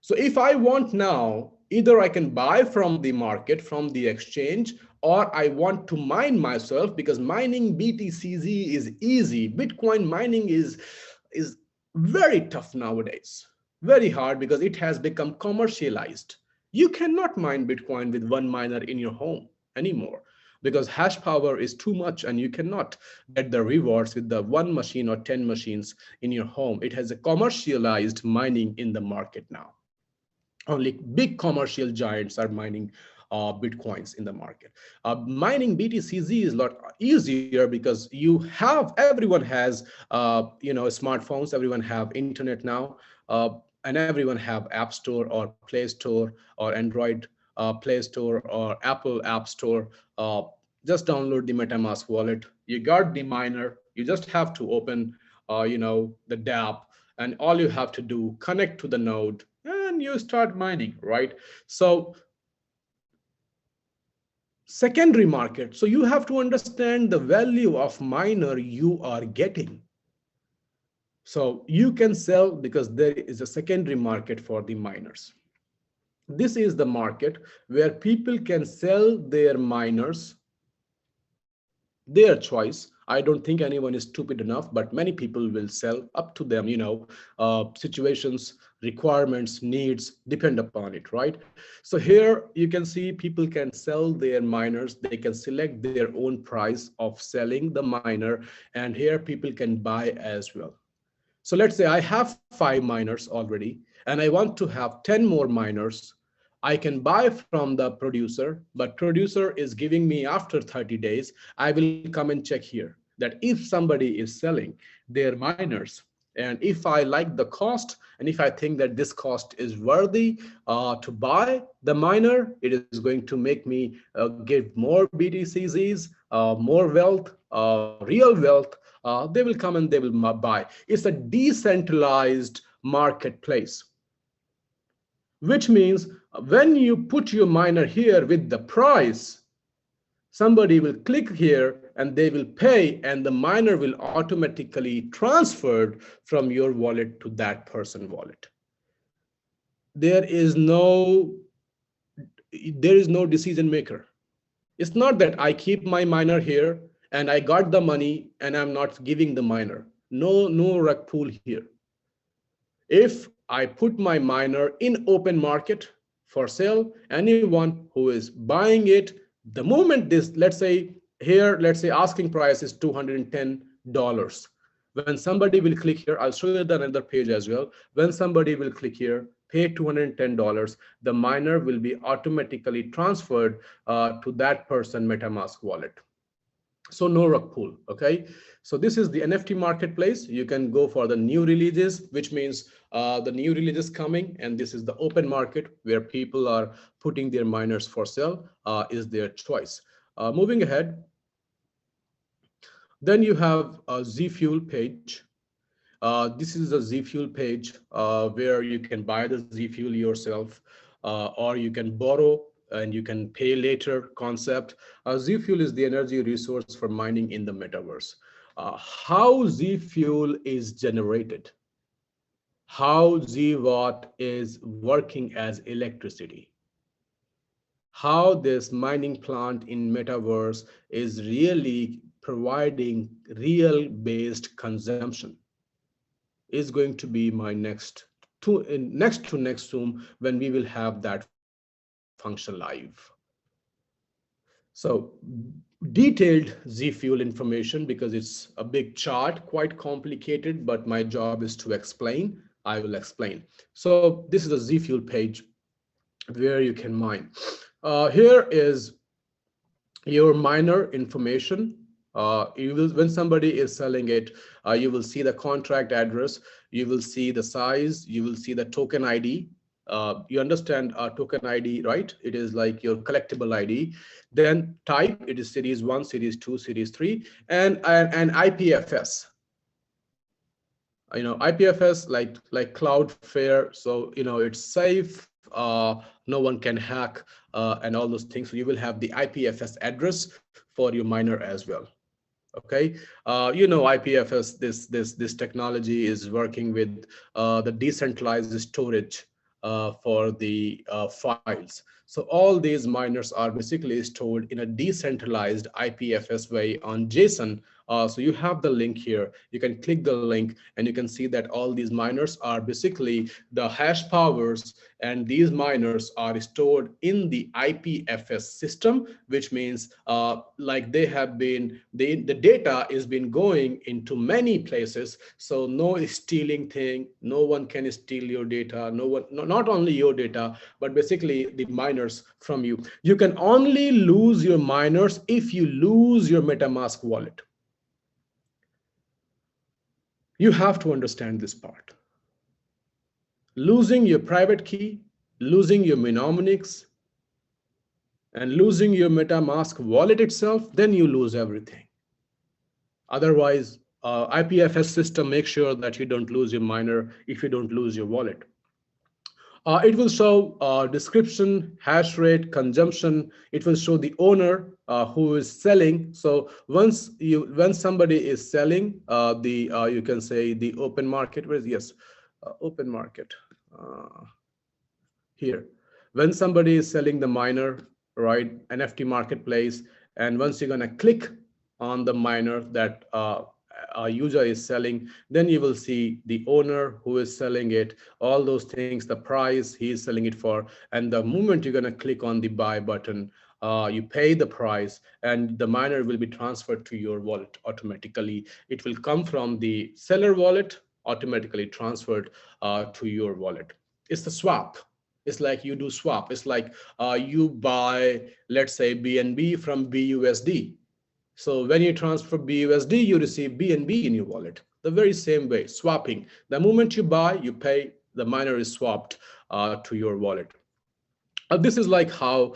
Speaker 1: So if I want now, either I can buy from the market, from the exchange, or I want to mine myself, because mining BTC-Z is easy. Bitcoin mining is very tough nowadays, very hard, because it has become commercialized. You cannot mine Bitcoin with one miner in your home anymore, because hash power is too much and you cannot get the rewards with the one machine or 10 machines in your home. It has a commercialized mining in the market now. Only big commercial giants are mining Bitcoins in the market. Mining BTC-Z is a lot easier because everyone has smartphones, everyone have internet now, and everyone have App Store or Play Store or Android Play Store or Apple App Store. Just download the MetaMask wallet. You got the miner. You just have to open, the DApp, and all you have to do, connect to the node, and you start mining, right? So secondary market. So you have to understand the value of miner you are getting. So you can sell because there is a secondary market for the miners. This is the market where people can sell their miners, their choice. I don't think anyone is stupid enough, but many people will sell up to them, situations, requirements, needs depend upon it, right? So here you can see people can sell their miners. They can select their own price of selling the miner, and here people can buy as well. So let's say I have 5 miners already, and I want to have 10 more miners. I can buy from the producer, but producer is giving me after 30 days. I will come and check here that if somebody is selling their miners, and if I like the cost, and if I think that this cost is worthy to buy the miner, it is going to make me give more BTC-Zs, more wealth, real wealth. They will come and they will buy. It's a decentralized marketplace, which means when you put your miner here with the price, somebody will click here and they will pay, and the miner will automatically transferred from your wallet to that person wallet. There is no there is no decision maker. It's not that I keep my miner here and I got the money and I'm not giving the miner. No rug pull here. If I put my miner in open market for sale, anyone who is buying it, the moment this, let's say here, let's say asking price is $210. When somebody will click here, I'll show you the another page as well. When somebody will click here, pay $210, the miner will be automatically transferred to that person MetaMask wallet. So no rug pull. Okay, so this is the NFT marketplace. You can go for the new releases, which means the new releases coming, and this is the open market where people are putting their miners for sale, is their choice. Moving ahead, then you have a Z Fuel page. This is a Z Fuel page where you can buy the Z Fuel yourself, or you can borrow and you can pay later concept. Z Fuel is the energy resource for mining in the metaverse. How Z Fuel is generated, how Z Watt is working as electricity, how this mining plant in metaverse is really providing real based consumption is going to be my next to next Zoom when we will have that function live. So detailed Z Fuel information, because it's a big chart, quite complicated, but my job is to explain. I will explain. So this is a Z Fuel page where you can mine. Here is your miner information. You will, when somebody is selling it, you will see the contract address, you will see the size, you will see the token ID. You understand token ID, right? It is like your collectible ID. Then type, it is series 1, series 2, series 3, and IPFS. IPFS like Cloudflare, so it's safe. No one can hack and all those things. So you will have the IPFS address for your miner as well. Okay, IPFS, this technology is working with the decentralized storage for the files. So all these miners are basically stored in a decentralized IPFS way on JSON. So you have the link here. You can click the link and you can see that all these miners are basically the hash powers, and these miners are stored in the IPFS system, which means like they have been, the data is been going into many places. So no stealing thing, no one can steal your data, no one, not only your data, but basically the miners from you. You can only lose your miners if you lose your MetaMask wallet. You have to understand this part. Losing your private key, losing your mnemonics, and losing your MetaMask wallet itself, then you lose everything. Otherwise, IPFS system makes sure that you don't lose your miner if you don't lose your wallet. It will show description, hash rate, consumption. It will show the owner who is selling. So when somebody is selling, you can say the open market. Where is, yes, open market here. When somebody is selling the miner, right, NFT marketplace, and once you're gonna click on the miner that a user is selling, then you will see the owner who is selling it, all those things, the price he is selling it for, and the moment you're going to click on the buy button, you pay the price and the miner will be transferred to your wallet automatically. It will come from the seller wallet, automatically transferred to your wallet. It's the swap. It's like you do swap. It's like you buy, let's say, BNB from BUSD. So when you transfer BUSD, you receive BNB in your wallet. The very same way, swapping. The moment you buy, you pay, the miner is swapped to your wallet. This is like how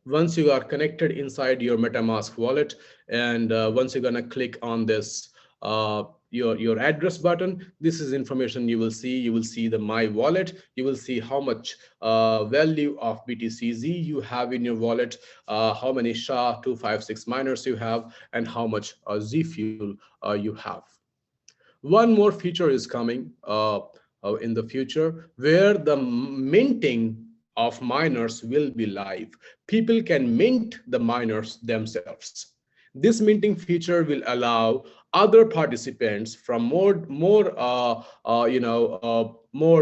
Speaker 1: once you are connected inside your MetaMask wallet, and once you're gonna click on this your address button, this is information you will see. You will see the my wallet. You will see how much value of BTC-Z you have in your wallet, how many SHA-256 miners you have, and how much Z Fuel you have. One more feature is coming in the future, where the minting of miners will be live. People can mint the miners themselves. This minting feature will allow other participants from more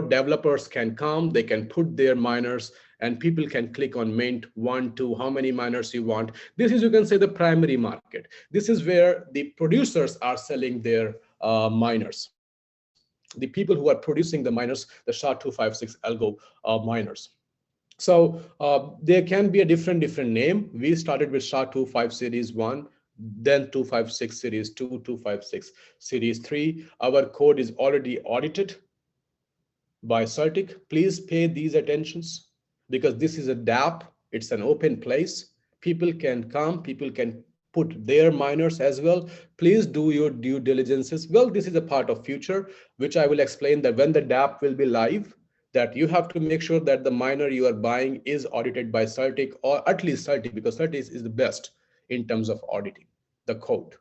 Speaker 1: developers can come. They can put their miners, and people can click on mint one, two, how many miners you want. This is, you can say, the primary market. This is where the producers are selling their miners. The people who are producing the miners, the SHA-256 algo miners. So there can be a different name. We started with SHA-25 series 1, then 256 series 2, 256 series 3. Our code is already audited by CertiK. Please pay these attentions, because this is a DApp. It's an open place. People can come, people can put their miners as well. Please do your due diligences. Well, this is a part of future, which I will explain that when the DApp will be live, that you have to make sure that the miner you are buying is audited by CertiK, or at least CertiK, because CertiK is the best in terms of auditing the code.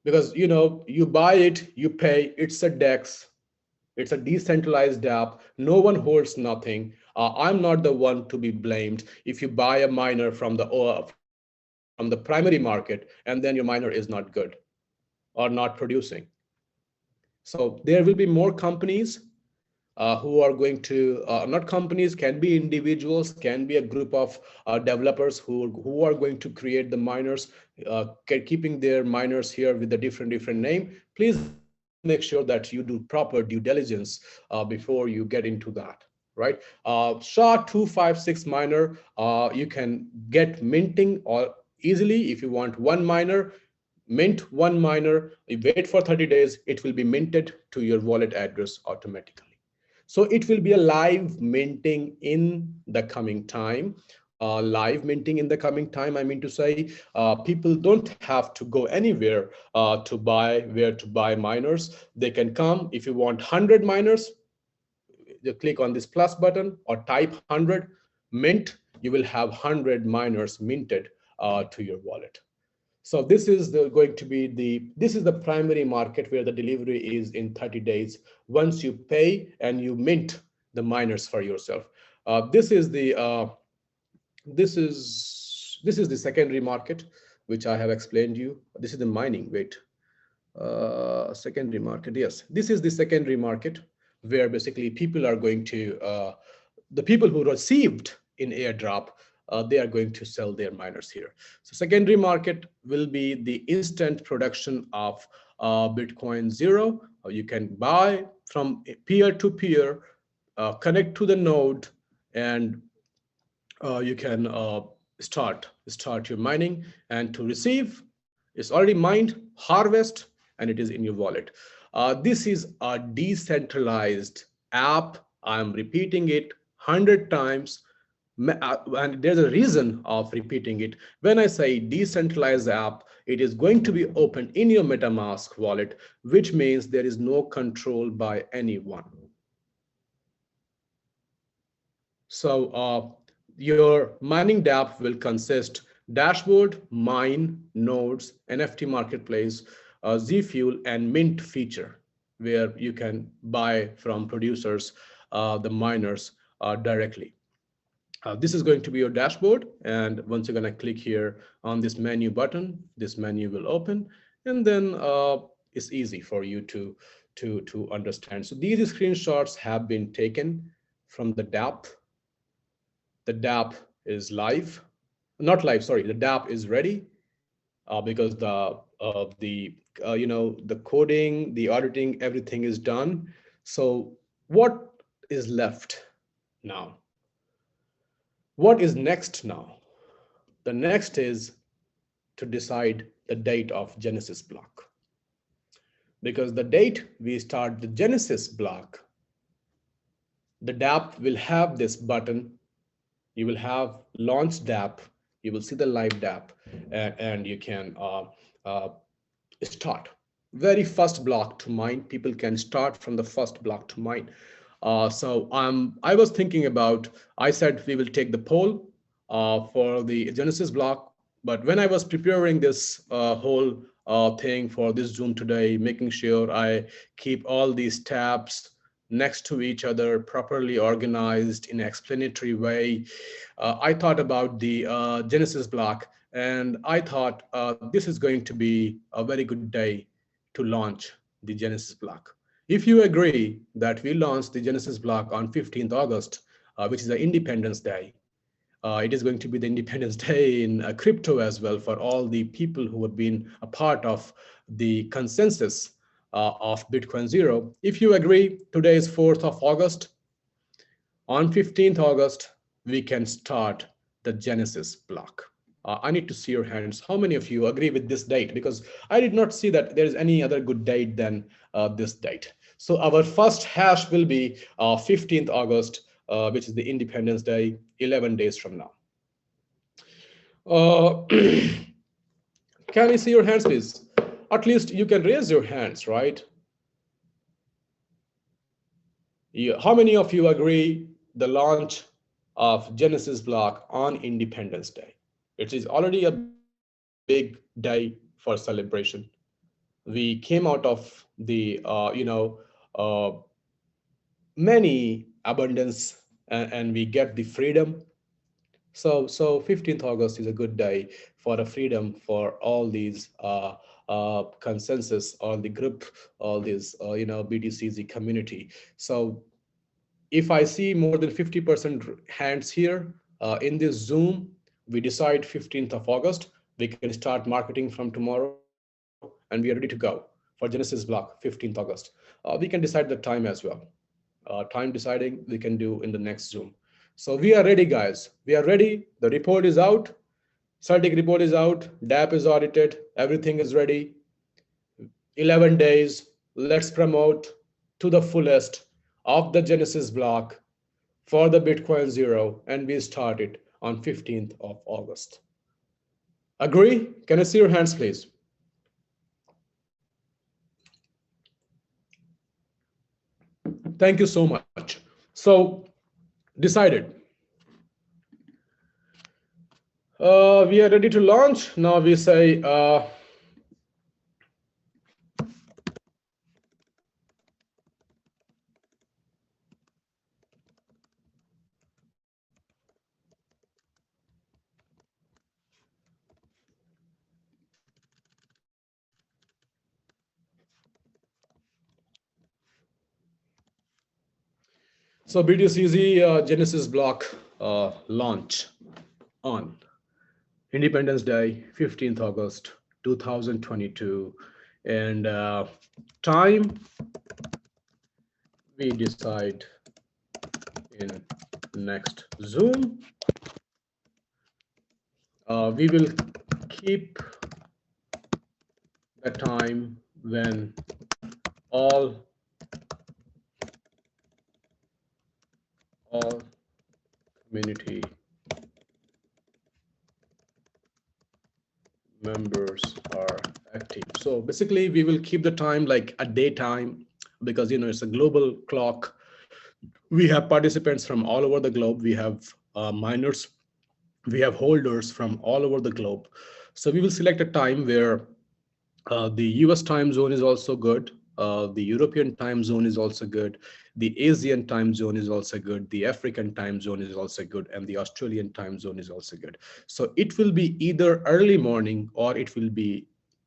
Speaker 1: Because you buy it, you pay, it's a DEX, it's a decentralized app. No one holds nothing. I'm not the one to be blamed if you buy a miner from the primary market and then your miner is not good or not producing. So there will be more companies who are going to not companies, can be individuals, can be a group of developers who are going to create the miners, keeping their miners here with a different name. Please make sure that you do proper due diligence before you get into that, right? SHA-256 miner, you can get minting or easily. If you want one miner, mint one miner, you wait for 30 days, it will be minted to your wallet address automatically. So it will be a live minting in the coming time. Live minting in the coming time, I mean to say, people don't have to go anywhere where to buy miners. They can come. If you want 100 miners, you click on this plus button or type 100, mint, you will have 100 miners minted to your wallet. So this is this is the primary market where the delivery is in 30 days once you pay and you mint the miners for yourself. This is the secondary market, which I have explained you. This is the mining. Wait, secondary market. Yes, this is the secondary market where basically people are going to the people who received in airdrop, they are going to sell their miners here. So secondary market will be the instant production of Bitcoin Zero. You can buy from peer to peer, connect to the node, and you can start your mining. And to receive, it's already mined, harvest, and it is in your wallet. This is a decentralized app. I'm repeating it 100 times. And there's a reason of repeating it. When I say decentralized app, it is going to be open in your MetaMask wallet, which means there is no control by anyone. So your mining DApp will consist dashboard, mine, nodes, NFT marketplace, Z-Fuel, and mint feature, where you can buy from producers, the miners directly. This is going to be your dashboard, and once you're going to click here on this menu button, this menu will open, and then it's easy for you to understand. So these screenshots have been taken from the DApp. The DApp is live, not live, sorry, the DApp is ready because the coding, the auditing, everything is done. So what is left now? What is next now? The next is to decide the date of Genesis block. Because the date we start the Genesis block, the DApp will have this button. You will have launch DApp. You will see the live DApp, and you can start. Very first block to mine. People can start from the first block to mine. So I was thinking about, I said we will take the poll for the Genesis block, but when I was preparing this whole thing for this Zoom today, making sure I keep all these tabs next to each other, properly organized in an explanatory way. I thought about the Genesis block, and I thought this is going to be a very good day to launch the Genesis block. If you agree that we launch the Genesis block on 15th August, which is the Independence Day, it is going to be the Independence Day in crypto as well for all the people who have been a part of the consensus of Bitcoin Zero. If you agree, today is 4th of August. On 15th August, we can start the Genesis block. I need to see your hands. How many of you agree with this date? Because I did not see that there is any other good date than this date. So our first hash will be 15th August, which is the Independence Day, 11 days from now. Can we see your hands, please? At least you can raise your hands, right? How many of you agree the launch of Genesis block on Independence Day? It is already a big day for celebration. We came out of the many abundance, and we get the freedom. So 15th August is a good day for the freedom for all these consensus, all the group, all these BTC-Z community. So if I see more than 50% hands here in this Zoom, we decide 15th of August. We can start marketing from tomorrow, and we are ready to go for Genesis block 15th August. We can decide the time as well. Time deciding we can do in the next Zoom. So we are ready, guys. We are ready. The report is out. CertiK report is out. DApp is audited. Everything is ready. 11 days. Let's promote to the fullest of the Genesis block for the Bitcoin Zero, and we start it on 15th of August. Agree? Can I see your hands, please? Thank you so much. So decided. We are ready to launch. Now we say so BTC-Z Genesis block launch on Independence Day, 15th August, 2022. And time, we decide in next Zoom. We will keep the time when all community members are active. So basically we will keep the time like a daytime, because it's a global clock. We have participants from all over the globe. We have miners, we have holders from all over the globe. So we will select a time where the US time zone is also good. The European time zone is also good. The Asian time zone is also good. The African time zone is also good. And the Australian time zone is also good. So it will be either early morning or it will be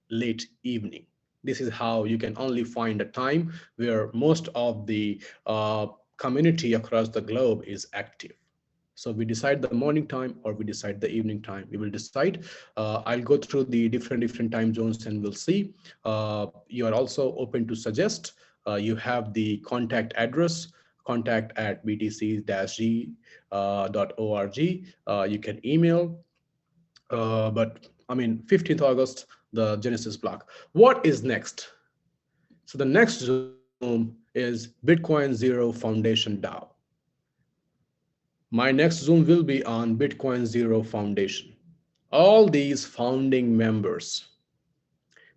Speaker 1: late evening. This is how you can only find a time where most of the community across the globe is active. So we decide the morning time or we decide the evening time. We will decide. I'll go through the different time zones and we'll see. You are also open to suggest. You have the contact address, contact@btc-z.org. You can email. But I mean, 15th August, the Genesis block. What is next? So the next Zoom is Bitcoin Zero Foundation DAO. My next Zoom will be on Bitcoin Zero Foundation. All these founding members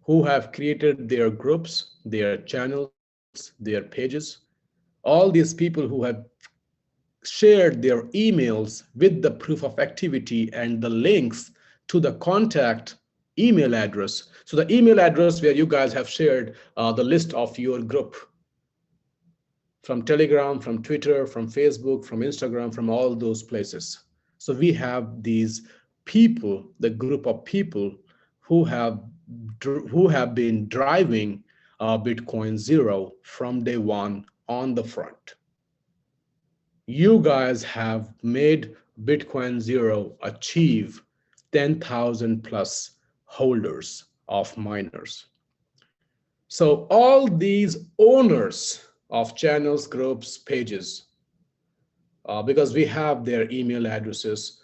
Speaker 1: who have created their groups, their channels, their pages, all these people who have shared their emails with the proof of activity and the links to the contact email address. So the email address where you guys have shared the list of your group. from Telegram, from Twitter, from Facebook, from Instagram, from all those places. So we have these people, the group of people who have been driving Bitcoin Zero from day one on the front. You guys have made Bitcoin Zero achieve 10,000 plus holders of miners. So all these owners of channels, groups, pages, because we have their email addresses,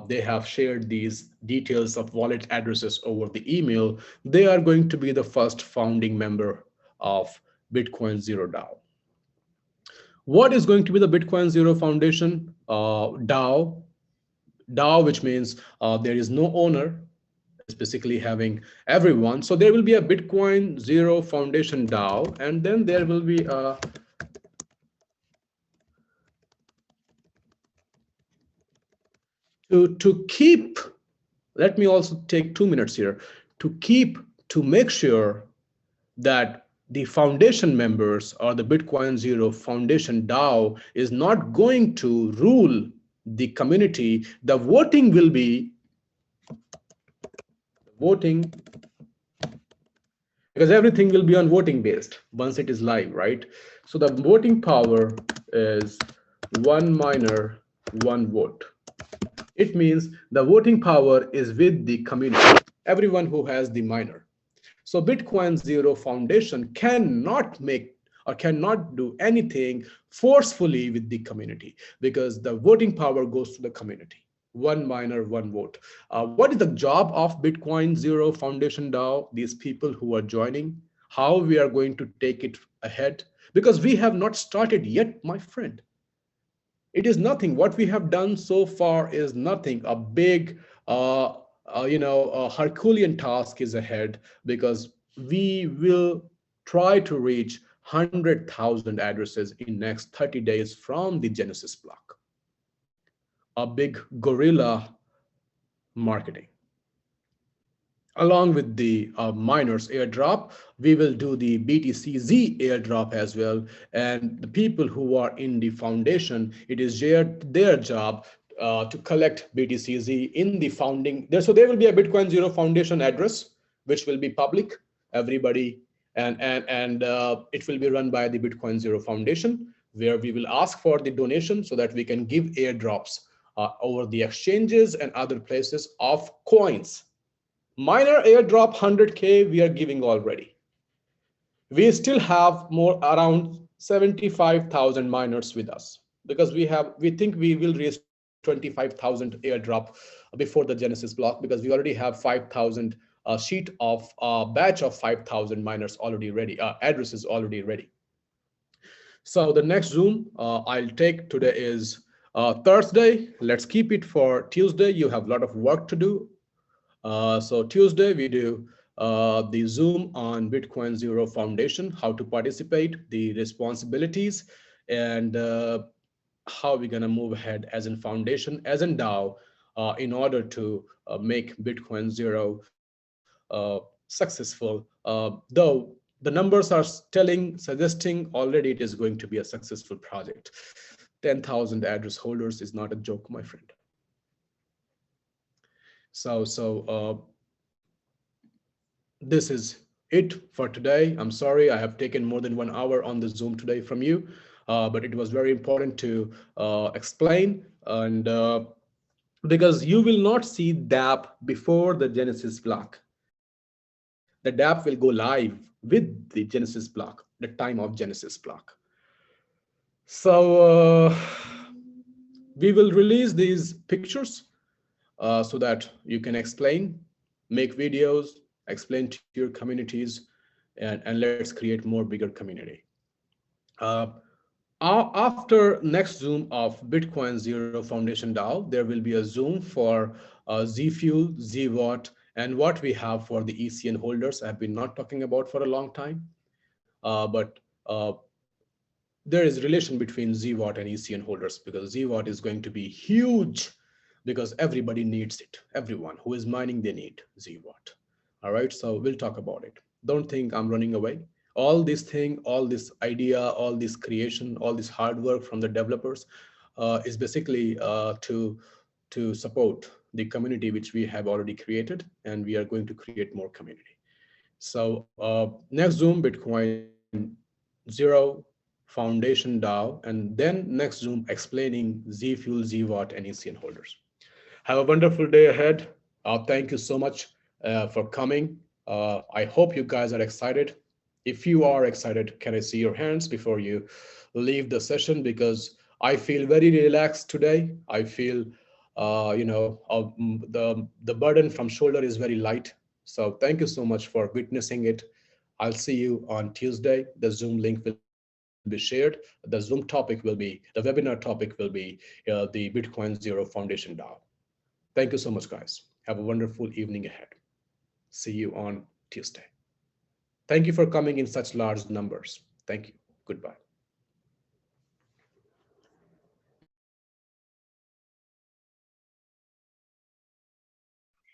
Speaker 1: they have shared these details of wallet addresses over the email, they are going to be the first founding member of Bitcoin Zero DAO. What is going to be the Bitcoin Zero Foundation DAO? DAO, which means there is no owner. It's basically having everyone. So there will be a Bitcoin Zero Foundation DAO, and then there will be a to keep. Let me also take 2 minutes here to make sure that the foundation members or the Bitcoin Zero Foundation DAO is not going to rule the community. The voting will be voting, because everything will be on voting based once it is live, right? So the voting power is one miner, one vote. It means the voting power is with the community, everyone who has the miner. So Bitcoin Zero Foundation cannot make or cannot do anything forcefully with the community, because the voting power goes to the community. One miner, one vote. What is the job of Bitcoin Zero Foundation DAO? These people who are joining, how we are going to take it ahead, because we have not started yet, my friend. It is nothing. What we have done so far is nothing. A big, a Herculean task is ahead, because we will try to reach 100,000 addresses in next 30 days from the Genesis block. A big guerrilla marketing. Along with the miners airdrop, we will do the BTC-Z airdrop as well. And the people who are in the foundation, it is their job to collect BTC-Z in the founding. So there will be a Bitcoin Zero Foundation address, which will be public, everybody, and it will be run by the Bitcoin Zero Foundation, where we will ask for the donation so that we can give airdrops over the exchanges and other places of coins. Miner airdrop 100K we are giving already. We still have more around 75,000 miners with us, because we think we will reach 25,000 airdrop before the Genesis block, because we already have 5,000 sheet of batch of 5,000 miners already ready, addresses already ready. So the next Zoom I'll take today is Thursday. Let's keep it for Tuesday. You have a lot of work to do. So Tuesday we do the Zoom on Bitcoin Zero Foundation, how to participate, the responsibilities, and how we're gonna move ahead as in foundation, as in DAO, in order to make Bitcoin Zero successful. Though the numbers are suggesting already it is going to be a successful project. 10,000 address holders is not a joke, my friend. So this is it for today. I'm sorry I have taken more than 1 hour on the Zoom today from you, but it was very important to explain, and because you will not see DApp before the Genesis block. The DApp will go live with the Genesis block, the time of Genesis block. So we will release these pictures so that you can explain, make videos, explain to your communities, and let's create more bigger community. After next Zoom of Bitcoin Zero Foundation DAO, there will be a Zoom for Z-Fuel, Z-Watt, and what we have for the ECN holders. I've been not talking about for a long time, but there is relation between Z-Watt and ECN holders, because Z-Watt is going to be huge, because everybody needs it. Everyone who is mining, they need Z-Watt. All right, so we'll talk about it. Don't think I'm running away. All this thing, all this idea, all this creation, all this hard work from the developers is basically to support the community which we have already created, and we are going to create more community. So next Zoom, Bitcoin Zero Foundation DAO, and then next Zoom explaining Z Fuel, Z Watt, and ECN holders. Have a wonderful day ahead. Thank you so much for coming. I hope you guys are excited. If you are excited, can I see your hands before you leave the session? Because I feel very relaxed today. I feel, the burden from shoulder is very light. So thank you so much for witnessing it. I'll see you on Tuesday. The Zoom link will be shared. The Zoom topic will be, the webinar topic will be the Bitcoin Zero Foundation DAO. Thank you so much, guys. Have a wonderful evening ahead. See you on Tuesday. Thank you for coming in such large numbers. Thank you. Goodbye.